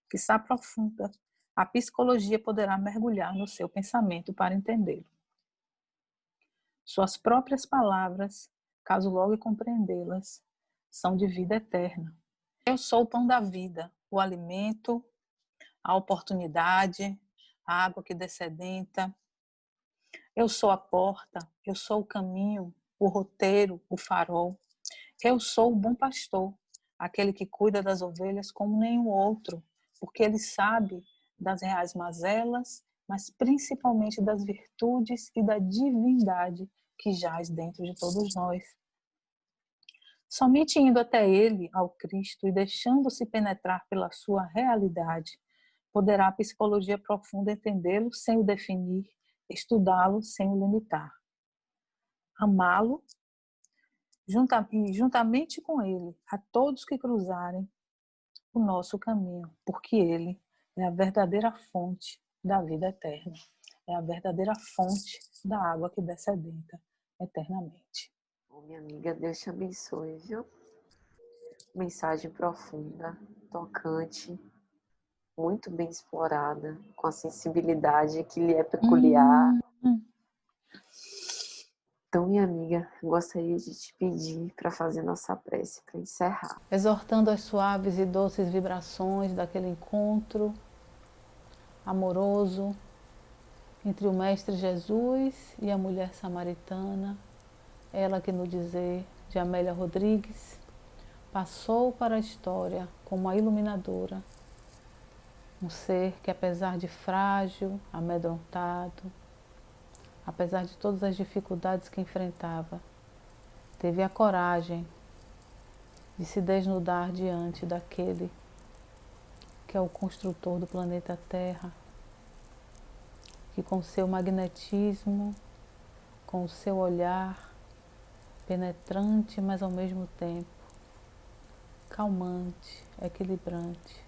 que se aprofunda, a psicologia poderá mergulhar no seu pensamento para entendê-lo. Suas próprias palavras, caso logo compreendê-las, são de vida eterna. Eu sou o pão da vida, o alimento, a oportunidade, a água que descedenta. Eu sou a porta, eu sou o caminho, o roteiro, o farol. Eu sou o bom pastor, aquele que cuida das ovelhas como nenhum outro, porque ele sabe das reais mazelas, mas principalmente das virtudes e da divindade que jaz dentro de todos nós. Somente indo até ele, ao Cristo, e deixando-se penetrar pela sua realidade, poderá a psicologia profunda entendê-lo sem o definir, estudá-lo sem o limitar. Amá-lo e juntamente com ele a todos que cruzarem o nosso caminho, porque ele É a verdadeira fonte da vida eterna. É a verdadeira fonte da água que descedenta eternamente. Bom, minha amiga, Deus te abençoe, viu? Mensagem profunda, tocante, muito bem explorada, com a sensibilidade que lhe é peculiar. Então, minha amiga, gostaria de te pedir para fazer nossa prece, para encerrar. Exortando as suaves e doces vibrações daquele encontro amoroso entre o Mestre Jesus e a mulher samaritana, ela que no dizer de Amélia Rodrigues passou para a história como a iluminadora, um ser que apesar de frágil, amedrontado, apesar de todas as dificuldades que enfrentava, teve a coragem de se desnudar diante daquele que é o construtor do planeta Terra, que com seu magnetismo, com o seu olhar penetrante, mas ao mesmo tempo calmante, equilibrante,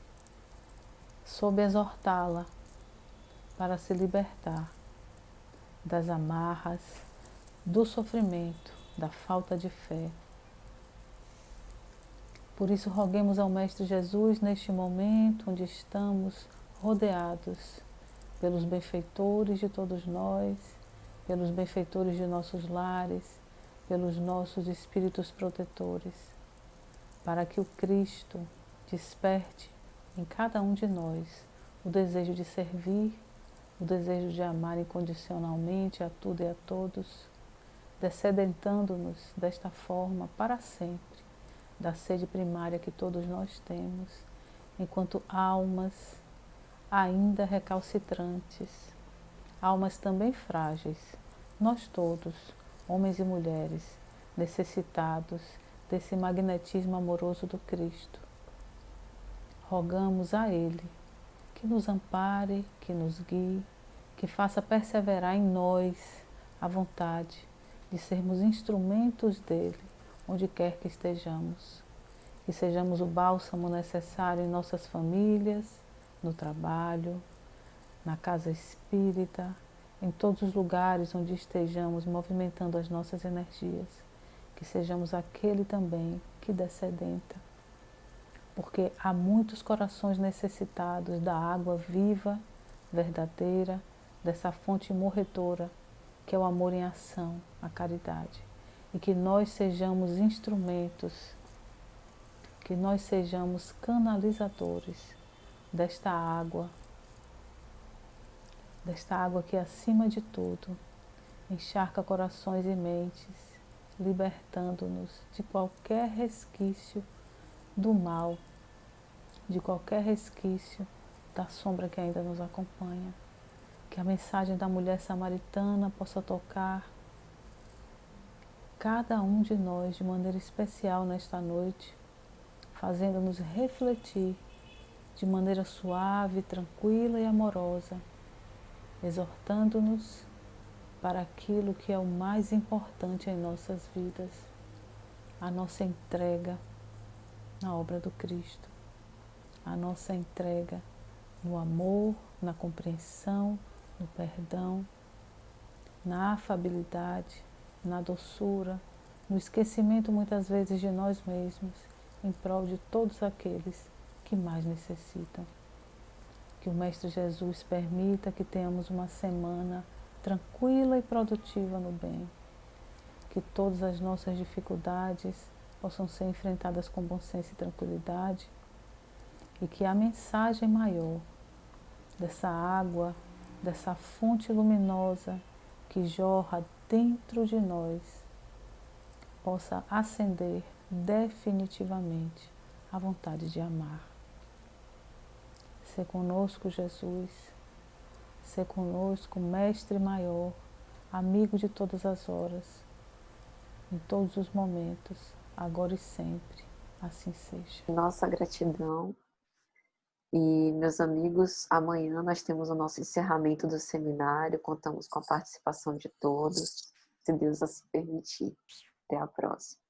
soube exortá-la para se libertar das amarras, do sofrimento, da falta de fé. Por isso, roguemos ao Mestre Jesus neste momento onde estamos rodeados pelos benfeitores de todos nós, pelos benfeitores de nossos lares, pelos nossos espíritos protetores, para que o Cristo desperte em cada um de nós o desejo de servir, o desejo de amar incondicionalmente a tudo e a todos, descedentando-nos desta forma para sempre da sede primária que todos nós temos, enquanto almas ainda recalcitrantes, almas também frágeis, nós todos, homens e mulheres, necessitados desse magnetismo amoroso do Cristo. Rogamos a Ele que nos ampare, que nos guie, que faça perseverar em nós a vontade de sermos instrumentos dele, onde quer que estejamos. Que sejamos o bálsamo necessário em nossas famílias, no trabalho, na casa espírita, em todos os lugares onde estejamos movimentando as nossas energias. Que sejamos aquele também que descedenta. Porque há muitos corações necessitados da água viva, verdadeira, dessa fonte morredora, que é o amor em ação, a caridade. E que nós sejamos instrumentos, que nós sejamos canalizadores desta água que acima de tudo encharca corações e mentes, libertando-nos de qualquer resquício do mal, de qualquer resquício da sombra que ainda nos acompanha. Que a mensagem da mulher samaritana possa tocar cada um de nós de maneira especial nesta noite, fazendo-nos refletir de maneira suave, tranquila e amorosa, exortando-nos para aquilo que é o mais importante em nossas vidas, a nossa entrega na obra do Cristo, a nossa entrega no amor, na compreensão, no perdão, na afabilidade, na doçura, no esquecimento muitas vezes de nós mesmos, em prol de todos aqueles que mais necessitam. Que o Mestre Jesus permita que tenhamos uma semana tranquila e produtiva no bem. Que todas as nossas dificuldades possam ser enfrentadas com bom senso e tranquilidade. E que a mensagem maior dessa água, dessa fonte luminosa que jorra dentro de nós, possa acender definitivamente a vontade de amar. Sê conosco, Jesus, sê conosco, Mestre maior, amigo de todas as horas, em todos os momentos, agora e sempre, assim seja. Nossa gratidão. E, meus amigos, amanhã nós temos o nosso encerramento do seminário, contamos com a participação de todos, se Deus assim permitir. Até a próxima.